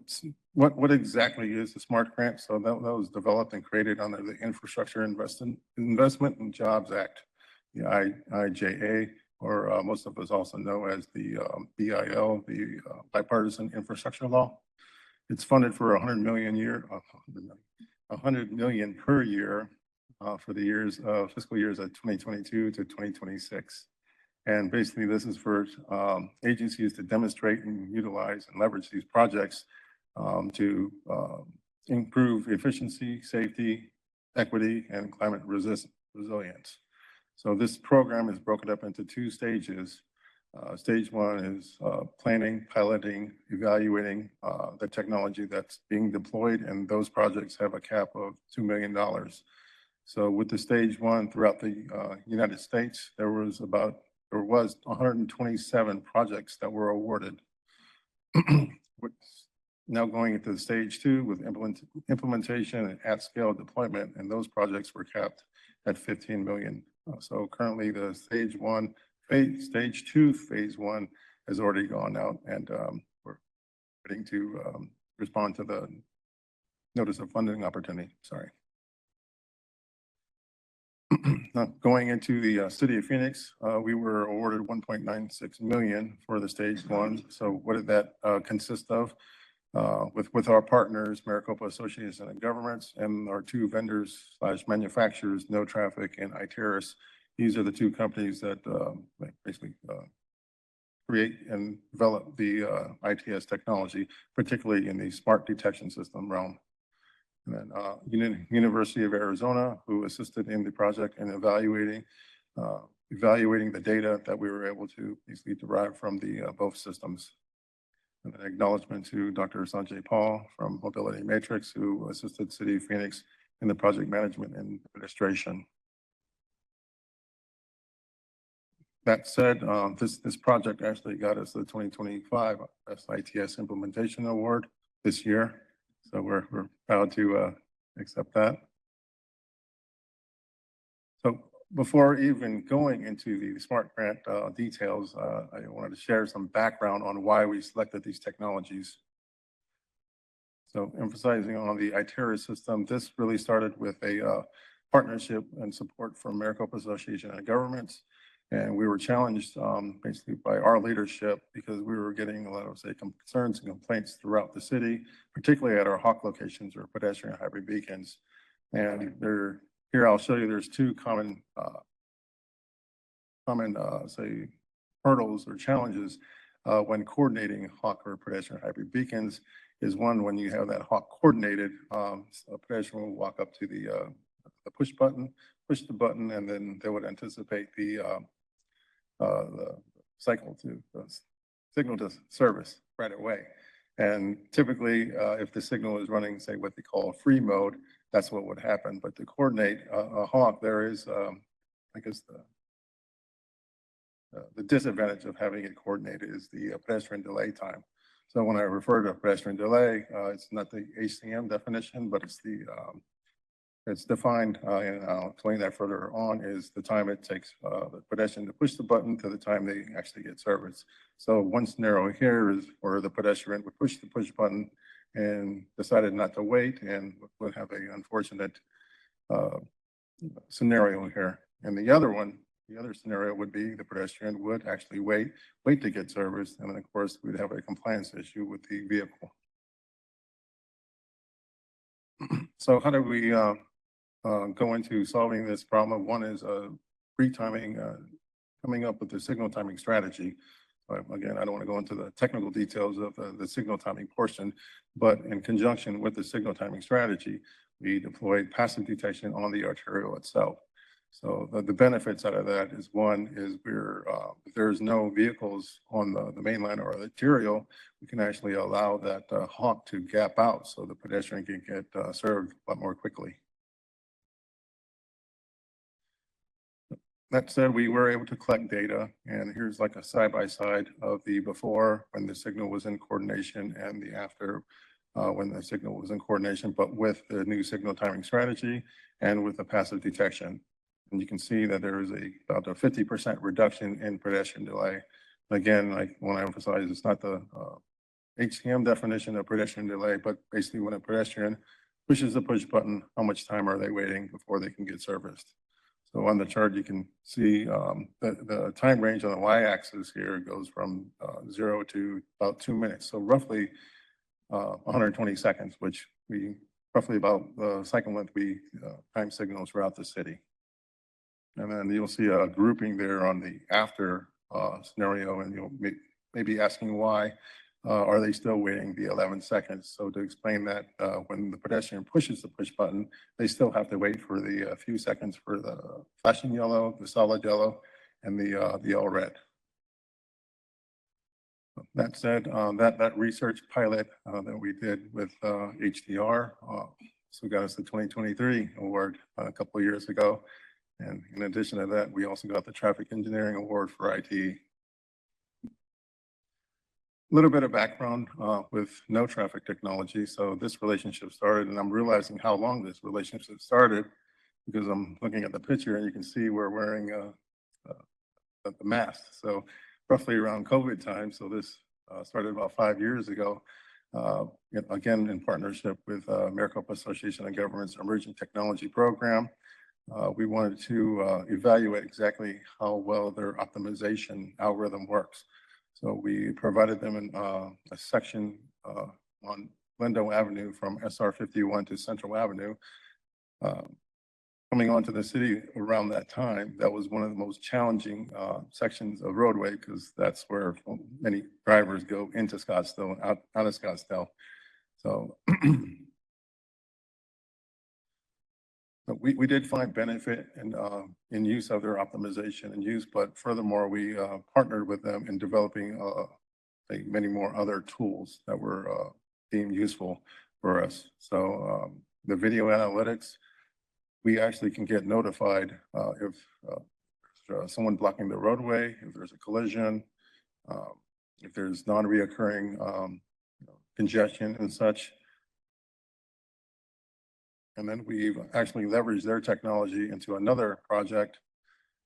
what exactly is the SMART grant? So that was developed and created under the Infrastructure Investment and Jobs Act, the IIJA, or most of us also know as the BIL, the Bipartisan Infrastructure Law. It's funded for 100 million per year for the years fiscal years of 2022 to 2026. And basically, this is for agencies to demonstrate and utilize and leverage these projects to improve efficiency, safety, equity, and climate resilience. So this program is broken up into two stages. Stage one is planning, piloting, evaluating the technology that's being deployed, and those projects have a cap of $2 million. So with the stage one throughout the United States, there was 127 projects that were awarded. Now going into the stage two with implementation and at-scale deployment, and those projects were capped at 15 million. So currently the stage two, phase one has already gone out, and we're waiting to respond to the notice of funding opportunity. Sorry. Going into the city of Phoenix, we were awarded 1.96 million for the stage one. So what did that consist of? With our partners, Maricopa Associates and Governments, and our two vendors / manufacturers, No Traffic and Iteris. These are the two companies that basically create and develop the ITS technology, particularly in the smart detection system realm. And then University of Arizona, who assisted in the project and evaluating the data that we were able to basically derive from the both systems. And an acknowledgement to Dr. Sanjay Paul from Mobility Matrix, who assisted City of Phoenix in the project management and administration. That said, this project actually got us the 2025 Best ITS Implementation Award this year. So we're proud to accept that. So before even going into the SMART grant details, I wanted to share some background on why we selected these technologies. So emphasizing on the Iteris system, this really started with a partnership and support from Maricopa Association and Governments. And we were challenged basically by our leadership because we were getting a lot of, say, concerns and complaints throughout the city, particularly at our Hawk locations or pedestrian hybrid beacons. And here I'll show you there's two common say, hurdles or challenges when coordinating Hawk or pedestrian hybrid beacons. Is one, when you have that Hawk coordinated, a pedestrian will walk up to the push the button, and then they would anticipate the signal to service right away. And typically, if the signal is running, say, what they call free mode, that's what would happen. But to coordinate a Hawk, there is, I guess, the disadvantage of having it coordinated is the pedestrian delay time. So when I refer to pedestrian delay, it's not the HCM definition, but it's it's defined, and I'll explain that further on, is the time it takes the pedestrian to push the button to the time they actually get service. So one scenario here is where the pedestrian would push the push button and decided not to wait, and would have an unfortunate scenario here. And the other scenario would be the pedestrian would actually wait to get service, and then of course we'd have a compliance issue with the vehicle. So how do we go into solving this problem? One is pre-timing, coming up with the signal timing strategy. Again, I don't want to go into the technical details of the signal timing portion, but in conjunction with the signal timing strategy, we deployed passive detection on the arterial itself. So the benefits out of that is, one is if there's no vehicles on the main line or arterial, we can actually allow that hawk to gap out so the pedestrian can get served a lot more quickly. That said, we were able to collect data, and here's like a side-by-side of the before when the signal was in coordination and the after when the signal was in coordination, but with the new signal timing strategy and with the passive detection. And you can see that there is about a 50% reduction in pedestrian delay. Again, I want to emphasize it's not the HCM definition of pedestrian delay, but basically when a pedestrian pushes the push button, how much time are they waiting before they can get serviced? So on the chart, you can see the time range on the y-axis here goes from 0 to about 2 minutes. So roughly 120 seconds, which roughly about the cycle length we time signals throughout the city. And then you'll see a grouping there on the after scenario, and you'll maybe asking why are they still waiting the 11 seconds? So to explain that, when the pedestrian pushes the push button, they still have to wait for the few seconds for the flashing yellow, the solid yellow, and the all red. That said, that research pilot that we did with HDR so got us the 2023 award a couple of years ago. And in addition to that, we also got the Traffic Engineering Award for IT. A little bit of background with no traffic technology. So this relationship started, and I'm realizing how long this relationship started because I'm looking at the picture and you can see we're wearing the mask. So roughly around COVID time. So this started about 5 years ago. Again, in partnership with Maricopa Association of Governments Emerging Technology Program. We wanted to evaluate exactly how well their optimization algorithm works. So we provided them a section on Lindo Avenue from SR 51 to Central Avenue. Coming onto the city around that time, that was one of the most challenging sections of roadway because that's where many drivers go into Scottsdale and out of Scottsdale. So we did find benefit in use of their optimization and use, but furthermore, we partnered with them in developing many more other tools that were deemed useful for us. So the video analytics, we actually can get notified if there's someone blocking the roadway, if there's a collision, if there's non-reoccurring congestion and such. And then we've actually leveraged their technology into another project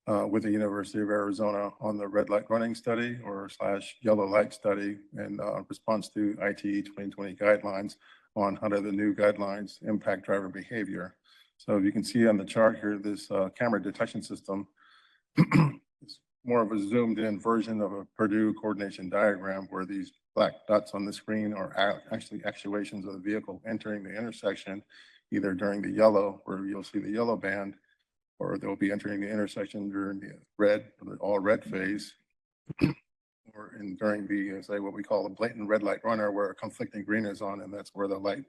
with the University of Arizona on the red light running study / yellow light study in response to ITE 2020 guidelines on how do the new guidelines impact driver behavior. So you can see on the chart here, this camera detection system is more of a zoomed in version of a Purdue coordination diagram where these black dots on the screen are actually actuations of the vehicle entering the intersection, either during the yellow, where you'll see the yellow band, or they'll be entering the intersection during the red, or the all red phase, or during the, say, what we call a blatant red light runner, where a conflicting green is on, and that's where the light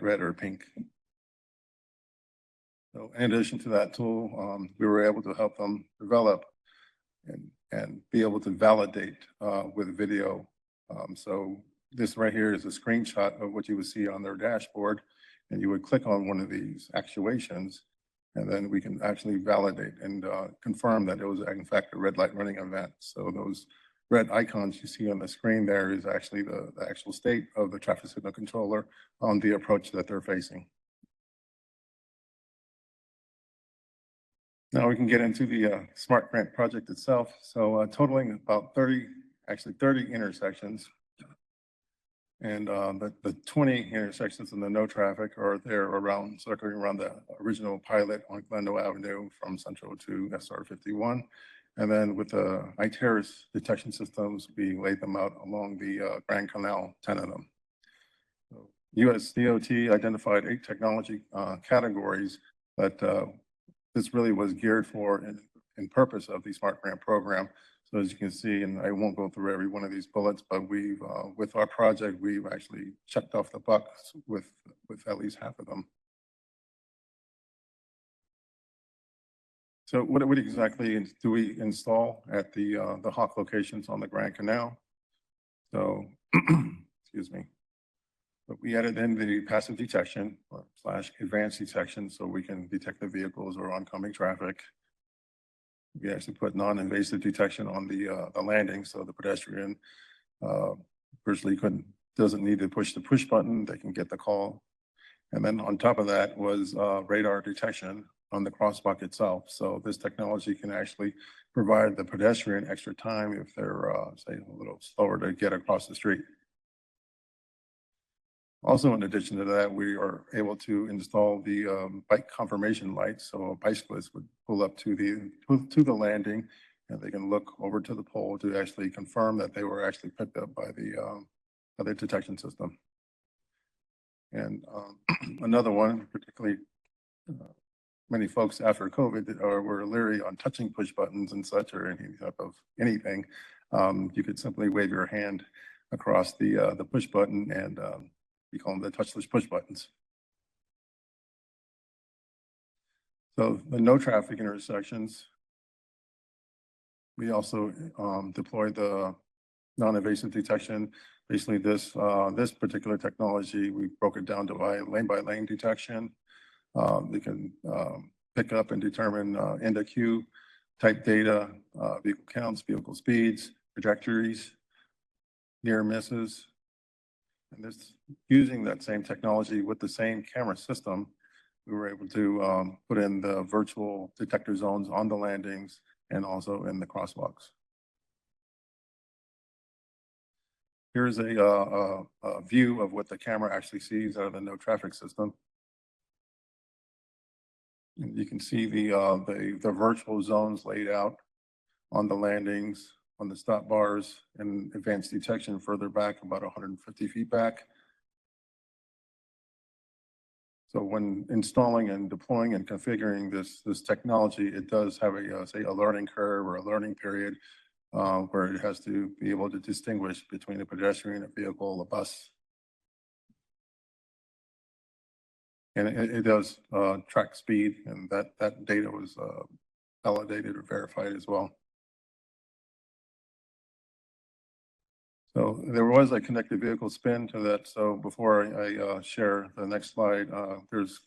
red or pink. So in addition to that tool, we were able to help them develop and be able to validate with video. So this right here is a screenshot of what you would see on their dashboard, and you would click on one of these actuations, and then we can actually validate and confirm that it was in fact a red light running event. So those red icons you see on the screen there is actually the actual state of the traffic signal controller on the approach that they're facing. Now we can get into the SMART grant project itself. So totaling about 30 intersections. And the 20 intersections in the no traffic are there circling around the original pilot on Glendale Avenue from Central to SR 51. And then with the ITERIS detection systems, we laid them out along the Grand Canal, 10 of them. So US DOT identified 8 technology categories that this really was geared for in purpose of the SMART grant program. So as you can see, and I won't go through every one of these bullets, but we've, with our project, we've actually checked off the box with at least half of them. So what exactly do we install at the hawk locations on the Grand Canal? So, excuse me. But we added in the passive detection / advanced detection so we can detect the vehicles or oncoming traffic. We actually put non-invasive detection on the landing, so the pedestrian virtually doesn't need to push the push button, they can get the call. And then on top of that was radar detection on the crosswalk itself. So this technology can actually provide the pedestrian extra time if they're, say, a little slower to get across the street. Also, in addition to that, we are able to install the bike confirmation lights. So a bicyclist would pull up to the landing and they can look over to the pole to actually confirm that they were actually picked up by the detection system. And another one, particularly many folks after COVID were leery on touching push buttons and such or any type of anything. You could simply wave your hand across the push button and we call them the touchless push buttons. So the no traffic intersections, we also deployed the non-invasive detection. Basically this particular technology, we broke it down to lane by lane detection. They can pick up and determine end of queue type data, vehicle counts, vehicle speeds, trajectories, near misses. And this, using that same technology with the same camera system, we were able to put in the virtual detector zones on the landings and also in the crosswalks. Here's a view of what the camera actually sees out of the no traffic system. And you can see the virtual zones laid out on the landings, on the stop bars, and advanced detection further back, about 150 feet back. So when installing and deploying and configuring this technology, it does have say a learning curve or a learning period where it has to be able to distinguish between a pedestrian, a vehicle, a bus. And it does track speed, and that data was validated or verified as well. So there was a connected vehicle spin to that. So before I share the next slide, there's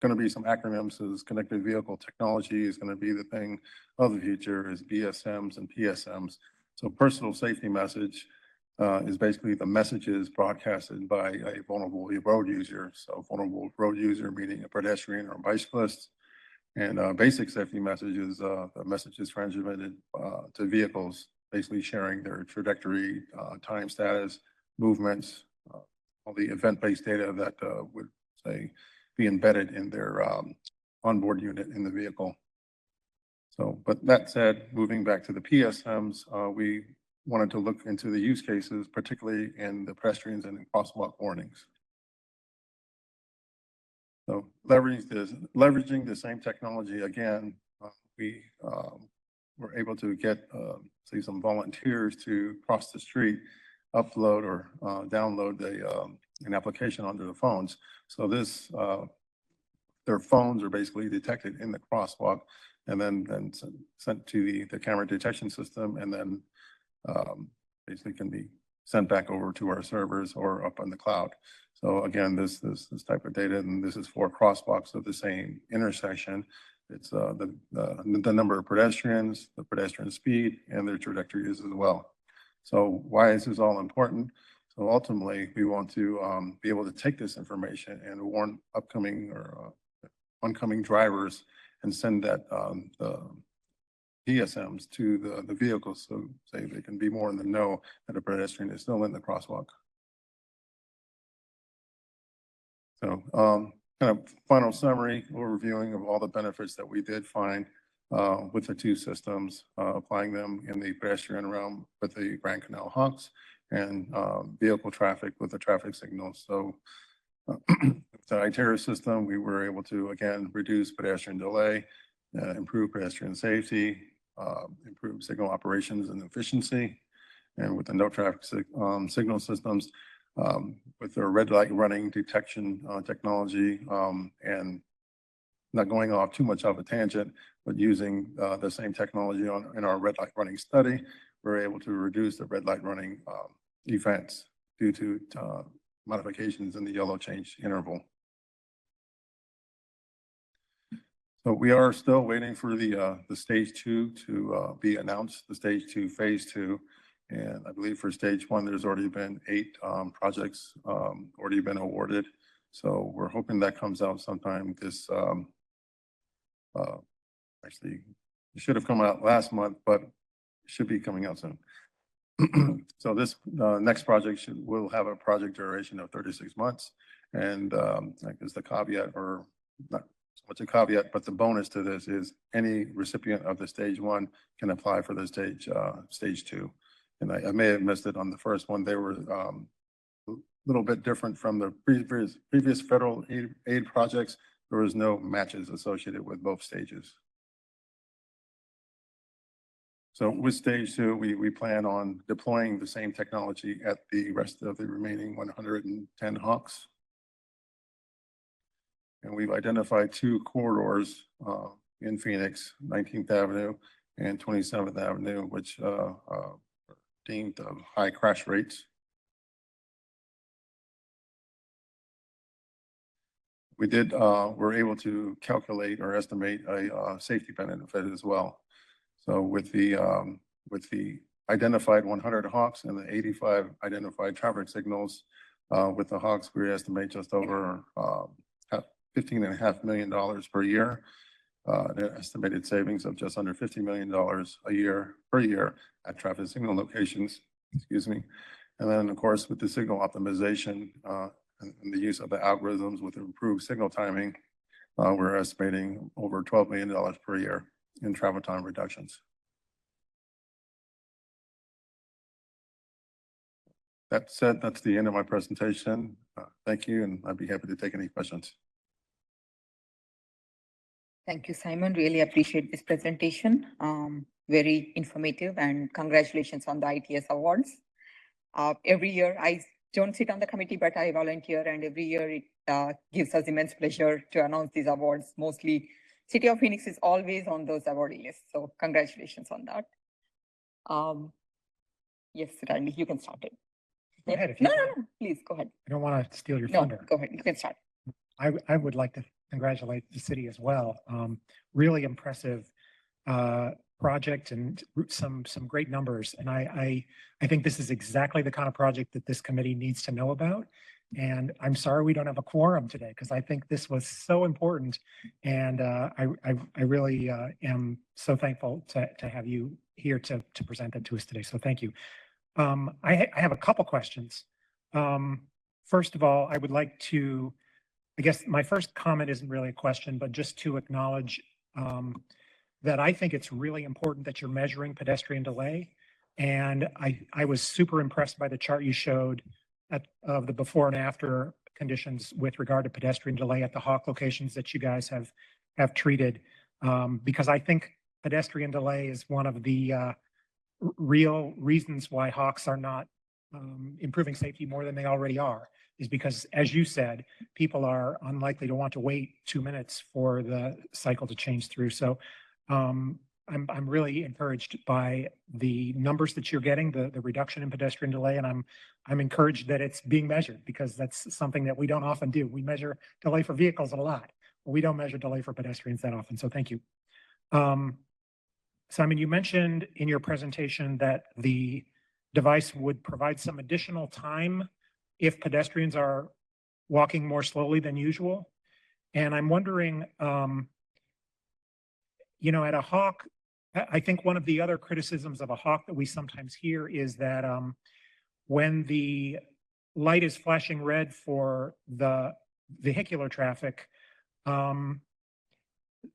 going to be some acronyms. So this connected vehicle technology is going to be the thing of the future, is BSMs and PSMs. So personal safety message is basically the messages broadcasted by a vulnerable road user. So vulnerable road user meaning a pedestrian or a bicyclist. And basic safety messages, the messages transmitted to vehicles, basically sharing their trajectory, time status, movements, all the event-based data that would, say, be embedded in their onboard unit in the vehicle. So, but that said, moving back to the PSMs, we wanted to look into the use cases, particularly in the pedestrians and in crosswalk warnings. So leveraging the same technology again, we were able to get, say, some volunteers to cross the street, upload or download an application onto the phones. So this, their phones are basically detected in the crosswalk and then sent to the camera detection system, and then basically can be sent back over to our servers or up on the cloud. So again, this type of data, and this is for crosswalks of the same intersection. It's the number of pedestrians, the pedestrian speed, and their trajectories as well. So why is this all important? So ultimately, we want to be able to take this information and warn upcoming or oncoming drivers and send that the PSMs to the vehicles, so say they can be more in the know that a pedestrian is still in the crosswalk. So kind of final summary, overviewing of all the benefits that we did find with the two systems, applying them in the pedestrian realm with the Grand Canal Hawks and vehicle traffic with the traffic signals. So the ITERA system, we were able to, again, reduce pedestrian delay, improve pedestrian safety, improve signal operations and efficiency. And with the no traffic signal systems, with their red light running detection technology and not going off too much of a tangent, but using the same technology in our red light running study, we're able to reduce the red light running events due to modifications in the yellow change interval. So we are still waiting for the stage 2 to be announced, the stage 2 phase 2. And I believe for stage 1, there's already been 8 projects already been awarded. So we're hoping that comes out sometime this, actually, it should have come out last month, but it should be coming out soon. So this next project will have a project duration of 36 months. And I guess the caveat, or not so much a caveat, but the bonus to this is any recipient of the stage 1 can apply for the stage 2. And I may have missed it on the first one. They were a little bit different from the previous federal aid projects. There was no matches associated with both stages. So with stage 2, we plan on deploying the same technology at the rest of the remaining 110 Hawks. And we've identified 2 corridors in Phoenix, 19th Avenue and 27th Avenue, which are deemed high crash rates. We're able to calculate or estimate a safety benefit as well. So with the identified 100 Hawks and the 85 identified traffic signals, with the Hawks, we estimate just over $15.5 million per year. An estimated savings of just under $50 million per year at traffic signal locations, excuse me. And then of course, with the signal optimization and the use of the algorithms with improved signal timing, we're estimating over $12 million per year in travel time reductions. That said, that's the end of my presentation. Thank you, and I'd be happy to take any questions. Thank you, Simon. Really appreciate this presentation. Very informative, and congratulations on the ITS awards. Every year, I don't sit on the committee, but I volunteer, and every year it gives us immense pleasure to announce these awards. Mostly, City of Phoenix is always on those awardee lists, so congratulations on that. Yes, Randy, you can start it. Go ahead. If you No, please go ahead. I don't want to steal your No, thunder. go ahead. You can start. I would like to congratulate the city as well. Really impressive project and some great numbers. And I think this is exactly the kind of project that this committee needs to know about. And I'm sorry we don't have a quorum today, because I think this was so important. And I really am so thankful to have you here to present it to us today. So thank you. I have a couple questions. First of all, I would like to, I guess my first comment isn't really a question, but just to acknowledge that I think it's really important that you're measuring pedestrian delay. And I was super impressed by the chart you showed of the before and after conditions with regard to pedestrian delay at the Hawk locations that you guys have treated. Because I think pedestrian delay is one of the real reasons why Hawks are not improving safety more than they already are, is because, as you said, people are unlikely to want to wait 2 minutes for the cycle to change through. So I'm really encouraged by the numbers that you're getting, the reduction in pedestrian delay, and I'm encouraged that it's being measured, because that's something that we don't often do. We measure delay for vehicles a lot, but we don't measure delay for pedestrians that often. So thank you. Simon, you mentioned in your presentation that the device would provide some additional time if pedestrians are walking more slowly than usual. And I'm wondering, you know, at a Hawk, I think one of the other criticisms of a Hawk that we sometimes hear is that when the light is flashing red for the vehicular traffic,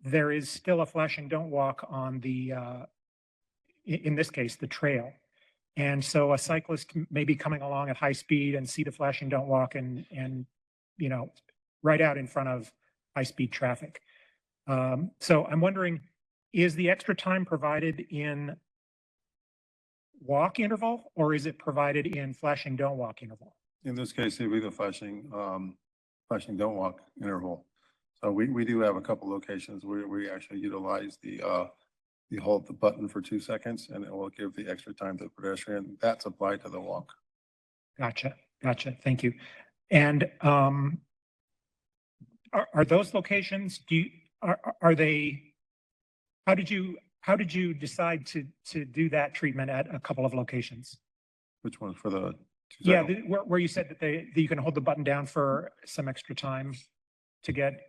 there is still a flashing don't walk on the, in this case, the trail. And so a cyclist may be coming along at high speed and see the flashing don't walk and you know, right out in front of high speed traffic. So I'm wondering, is the extra time provided in walk interval, or is it provided in flashing don't walk interval? In this case, it would be the flashing don't walk interval. So we do have a couple locations where we actually utilize you hold the button for 2 seconds and it will give the extra time to the pedestrian. That's applied to the walk. Gotcha. Thank you. And are those locations, are they, how did you decide to do that treatment at a couple of locations? Which one for the 2 Yeah, seconds? where you said that you can hold the button down for some extra time to get,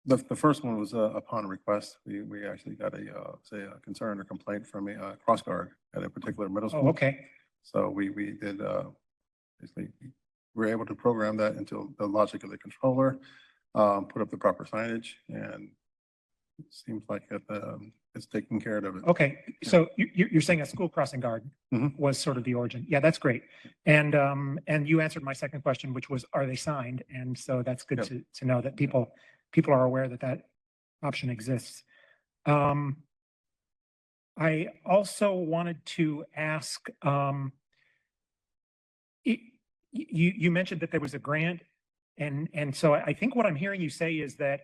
The first one was upon request. We actually got a concern or complaint from a cross guard at a particular middle school. oh, okay. So we did, basically, we were able to program that into the logic of the controller, put up the proper signage, and it seems like it's taking care of it. Okay, so you're saying a school crossing guard Mhm. was sort of the origin. Yeah, that's great. And you answered my second question, which was, are they signed? And so that's good Yep. to know that people are aware that option exists. I also wanted to ask, you mentioned that there was a grant, and so I think what I'm hearing you say is that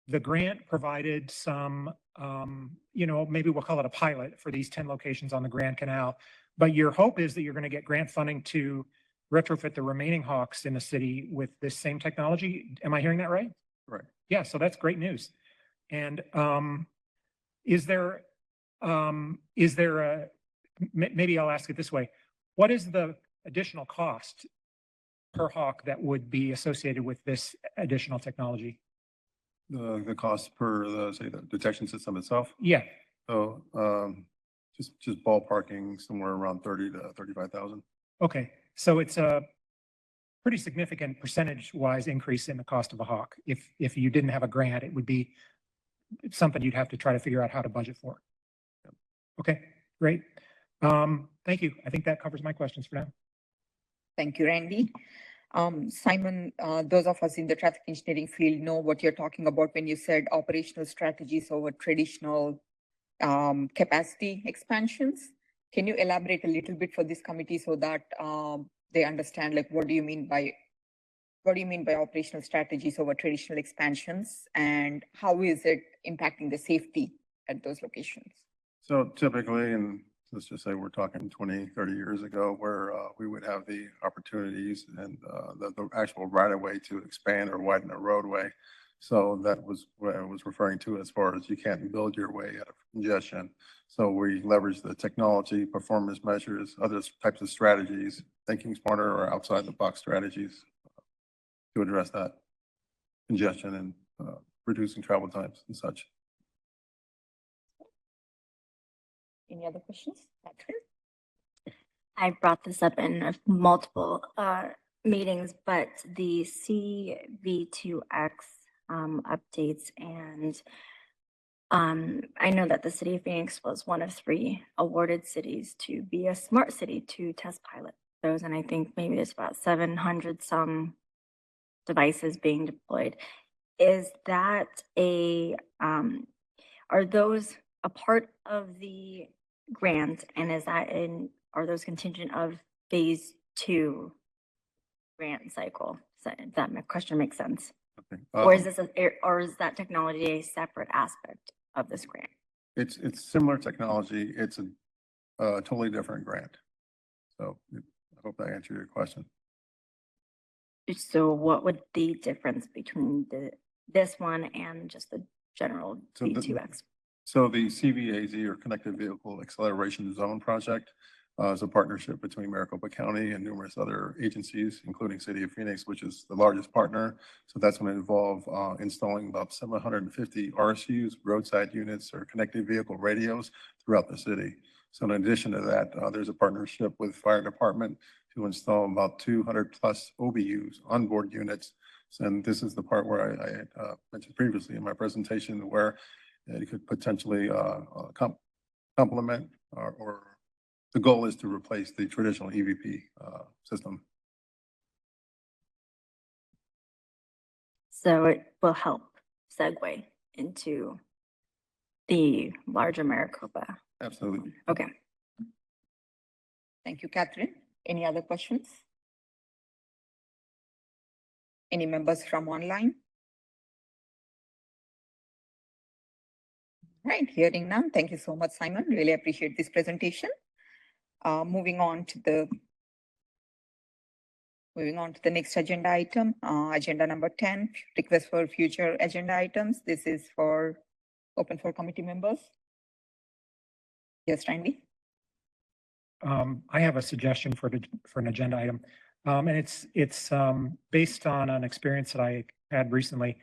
the grant provided some, maybe we'll call it a pilot for these 10 locations on the Grand Canal, but your hope is that you're going to get grant funding to retrofit the remaining hawks in the city with this same technology. Am I hearing that right? Right. Yeah, so that's great news. And is there maybe I'll ask it this way. What is the additional cost per hawk that would be associated with this additional technology? The cost per the detection system itself. Yeah, So just ballparking somewhere around 30 to 35,000. okay. So it's a pretty significant percentage-wise increase in the cost of a hawk. If you didn't have a grant, it would be something you'd have to try to figure out how to budget for. Okay, great. Thank you. I think that covers my questions for now. Thank you, Randy. Simon, those of us in the traffic engineering field know what you're talking about when you said operational strategies over traditional capacity expansions. Can you elaborate a little bit for this committee so that they understand, like, what do you mean by operational strategies over traditional expansions, and how is it impacting the safety at those locations? So typically, and let's just say we're talking 20, 30 years ago, where we would have the opportunities and the actual right of way to expand or widen a roadway. So that was what I was referring to as far as you can't build your way out of congestion. So we leverage the technology, performance measures, other types of strategies, thinking smarter or outside the box strategies to address that congestion and reducing travel times and such. Any other questions? Catherine? I brought this up in multiple meetings, but the CV2X updates, and I know that the city of Phoenix was one of 3 awarded cities to be a smart city to test pilot those, and I think maybe there's about 700 some devices being deployed. Is that are those a part of the grant, and are those contingent of phase 2 grant cycle? So if that question makes sense. Okay. Or is that technology a separate aspect of this grant? It's similar technology. It's a totally different grant. So I hope I answered your question. So what would the difference between this one and just the general V2X? So the CVAZ, or Connected Vehicle Acceleration Zone project, is a partnership between Maricopa County and numerous other agencies, including City of Phoenix, which is the largest partner. So that's going to involve installing about 750 RSUs, roadside units, or connected vehicle radios throughout the city. So in addition to that, there's a partnership with fire department to install about 200 plus OBUs, onboard units. And this is the part where I had mentioned previously in my presentation, where it could potentially complement or the goal is to replace the traditional EVP system. So it will help segue into the larger Maricopa. Absolutely. Okay. Thank you, Catherine. Any other questions? Any members from online? Right, hearing none. Thank you so much, Simon. Really appreciate this presentation. Moving on to the next agenda item, agenda number 10, request for future agenda items. This is for open for committee members. Yes, Randy. I have a suggestion for an agenda item. And it's based on an experience that I had recently.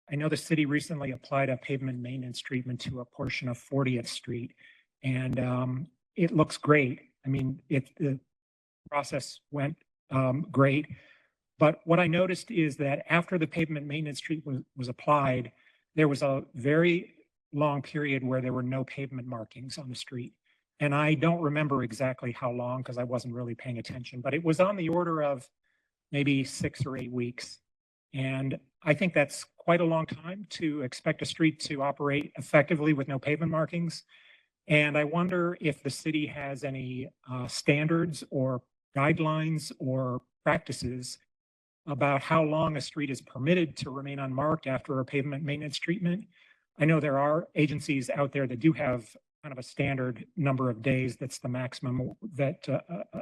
I know the city recently applied a pavement maintenance treatment to a portion of 40th Street, and it looks great. I mean, the process went great. But what I noticed is that after the pavement maintenance treatment was applied, there was a very long period where there were no pavement markings on the street. And I don't remember exactly how long because I wasn't really paying attention, but it was on the order of maybe 6 or 8 weeks. And I think that's quite a long time to expect a street to operate effectively with no pavement markings. And I wonder if the city has any standards or guidelines or practices about how long a street is permitted to remain unmarked after a pavement maintenance treatment. I know there are agencies out there that do have kind of a standard number of days that's the maximum that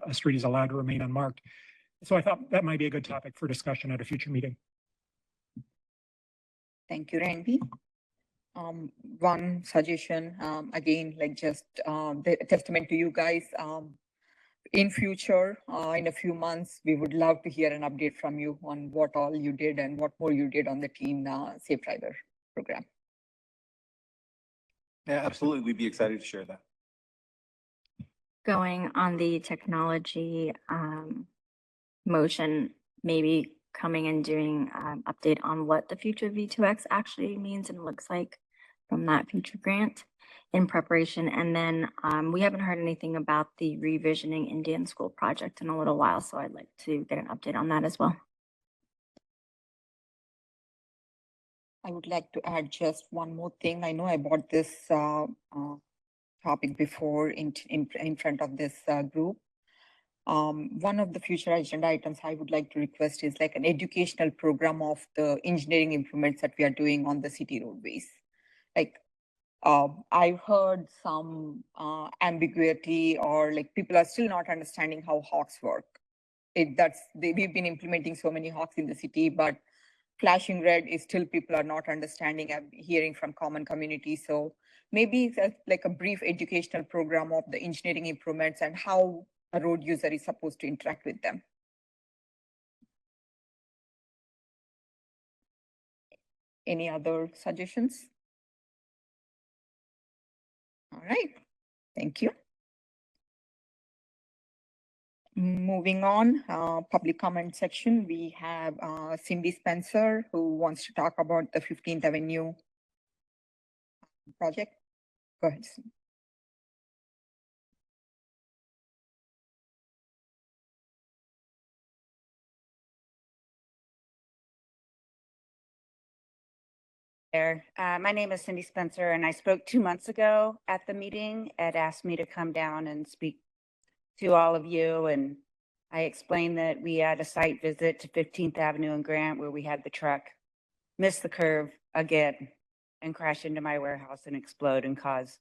a street is allowed to remain unmarked. So I thought that might be a good topic for discussion at a future meeting. Thank you, Randy. One suggestion, again, like just the testament to you guys. In future, in a few months, we would love to hear an update from you on what all you did and what more you did on the Teen Safe Driver program. Yeah, absolutely. We'd be excited to share that. Going on the technology motion, maybe coming and doing update on what the future V2X actually means and looks like from that future grant in preparation. And then we haven't heard anything about the revisioning Indian School project in a little while, so I'd like to get an update on that as well. I would like to add just one more thing. I know I brought this topic before in front of this group. One of the future agenda items I would like to request is like an educational program of the engineering improvements that we are doing on the city roadways. Like I've heard some ambiguity, or like people are still not understanding how hawks work. We've been implementing so many hawks in the city, but flashing red is still people are not understanding. I'm hearing from common communities. So maybe it's like a brief educational program of the engineering improvements and how a road user is supposed to interact with them. Any other suggestions? All right, thank you. Moving on, public comment section, we have Cindy Spencer, who wants to talk about the 15th Avenue project. Go ahead, Cindy. My name is Cindy Spencer, and I spoke 2 months ago at the meeting. Ed asked me to come down and speak to all of you, and I explained that we had a site visit to 15th Avenue and Grant where we had the truck miss the curve again and crash into my warehouse and explode and cause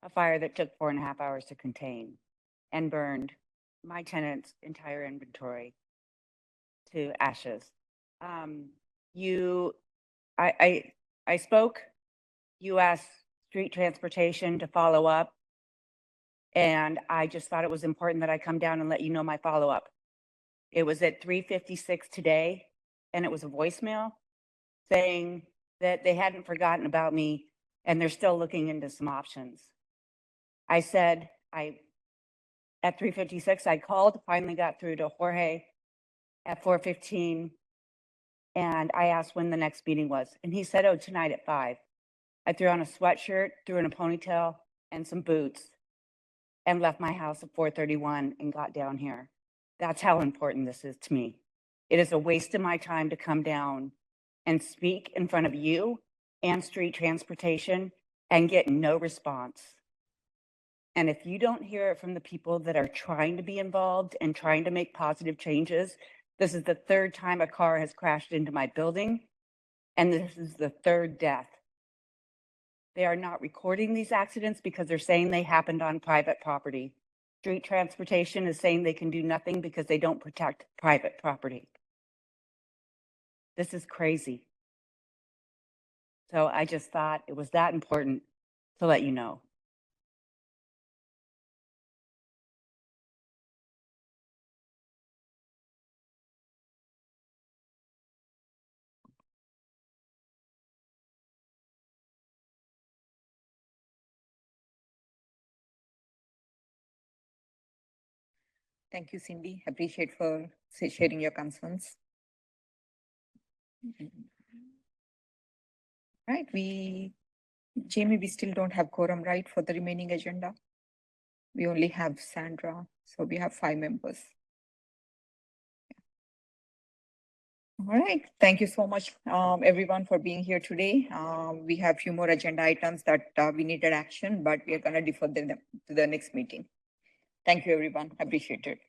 a fire that took 4.5 hours to contain and burned my tenant's entire inventory to ashes. I spoke, you asked street transportation to follow up, and I just thought it was important that I come down and let you know my follow-up. It was at 3:56 today, and it was a voicemail saying that they hadn't forgotten about me and they're still looking into some options. I said, at 3:56, I called, finally got through to Jorge at 4:15, and I asked when the next meeting was. And he said, oh, tonight at 5. I threw on a sweatshirt, threw in a ponytail and some boots, and left my house at 4:31 and got down here. That's how important this is to me. It is a waste of my time to come down and speak in front of you and street transportation and get no response. And if you don't hear it from the people that are trying to be involved and trying to make positive changes, This is the third time a car has crashed into my building, and this is the third death. They are not recording these accidents because they're saying they happened on private property. Street transportation is saying they can do nothing because they don't protect private property. This is crazy. So I just thought it was that important to let you know. Thank you, Cindy. Appreciate for sharing your concerns. Right, Jamie, we still don't have quorum, right, for the remaining agenda? We only have Sandra, so we have 5 members. All right, thank you so much, everyone, for being here today. We have a few more agenda items that we needed action, but we are gonna defer them to the next meeting. Thank you, everyone. Appreciate it.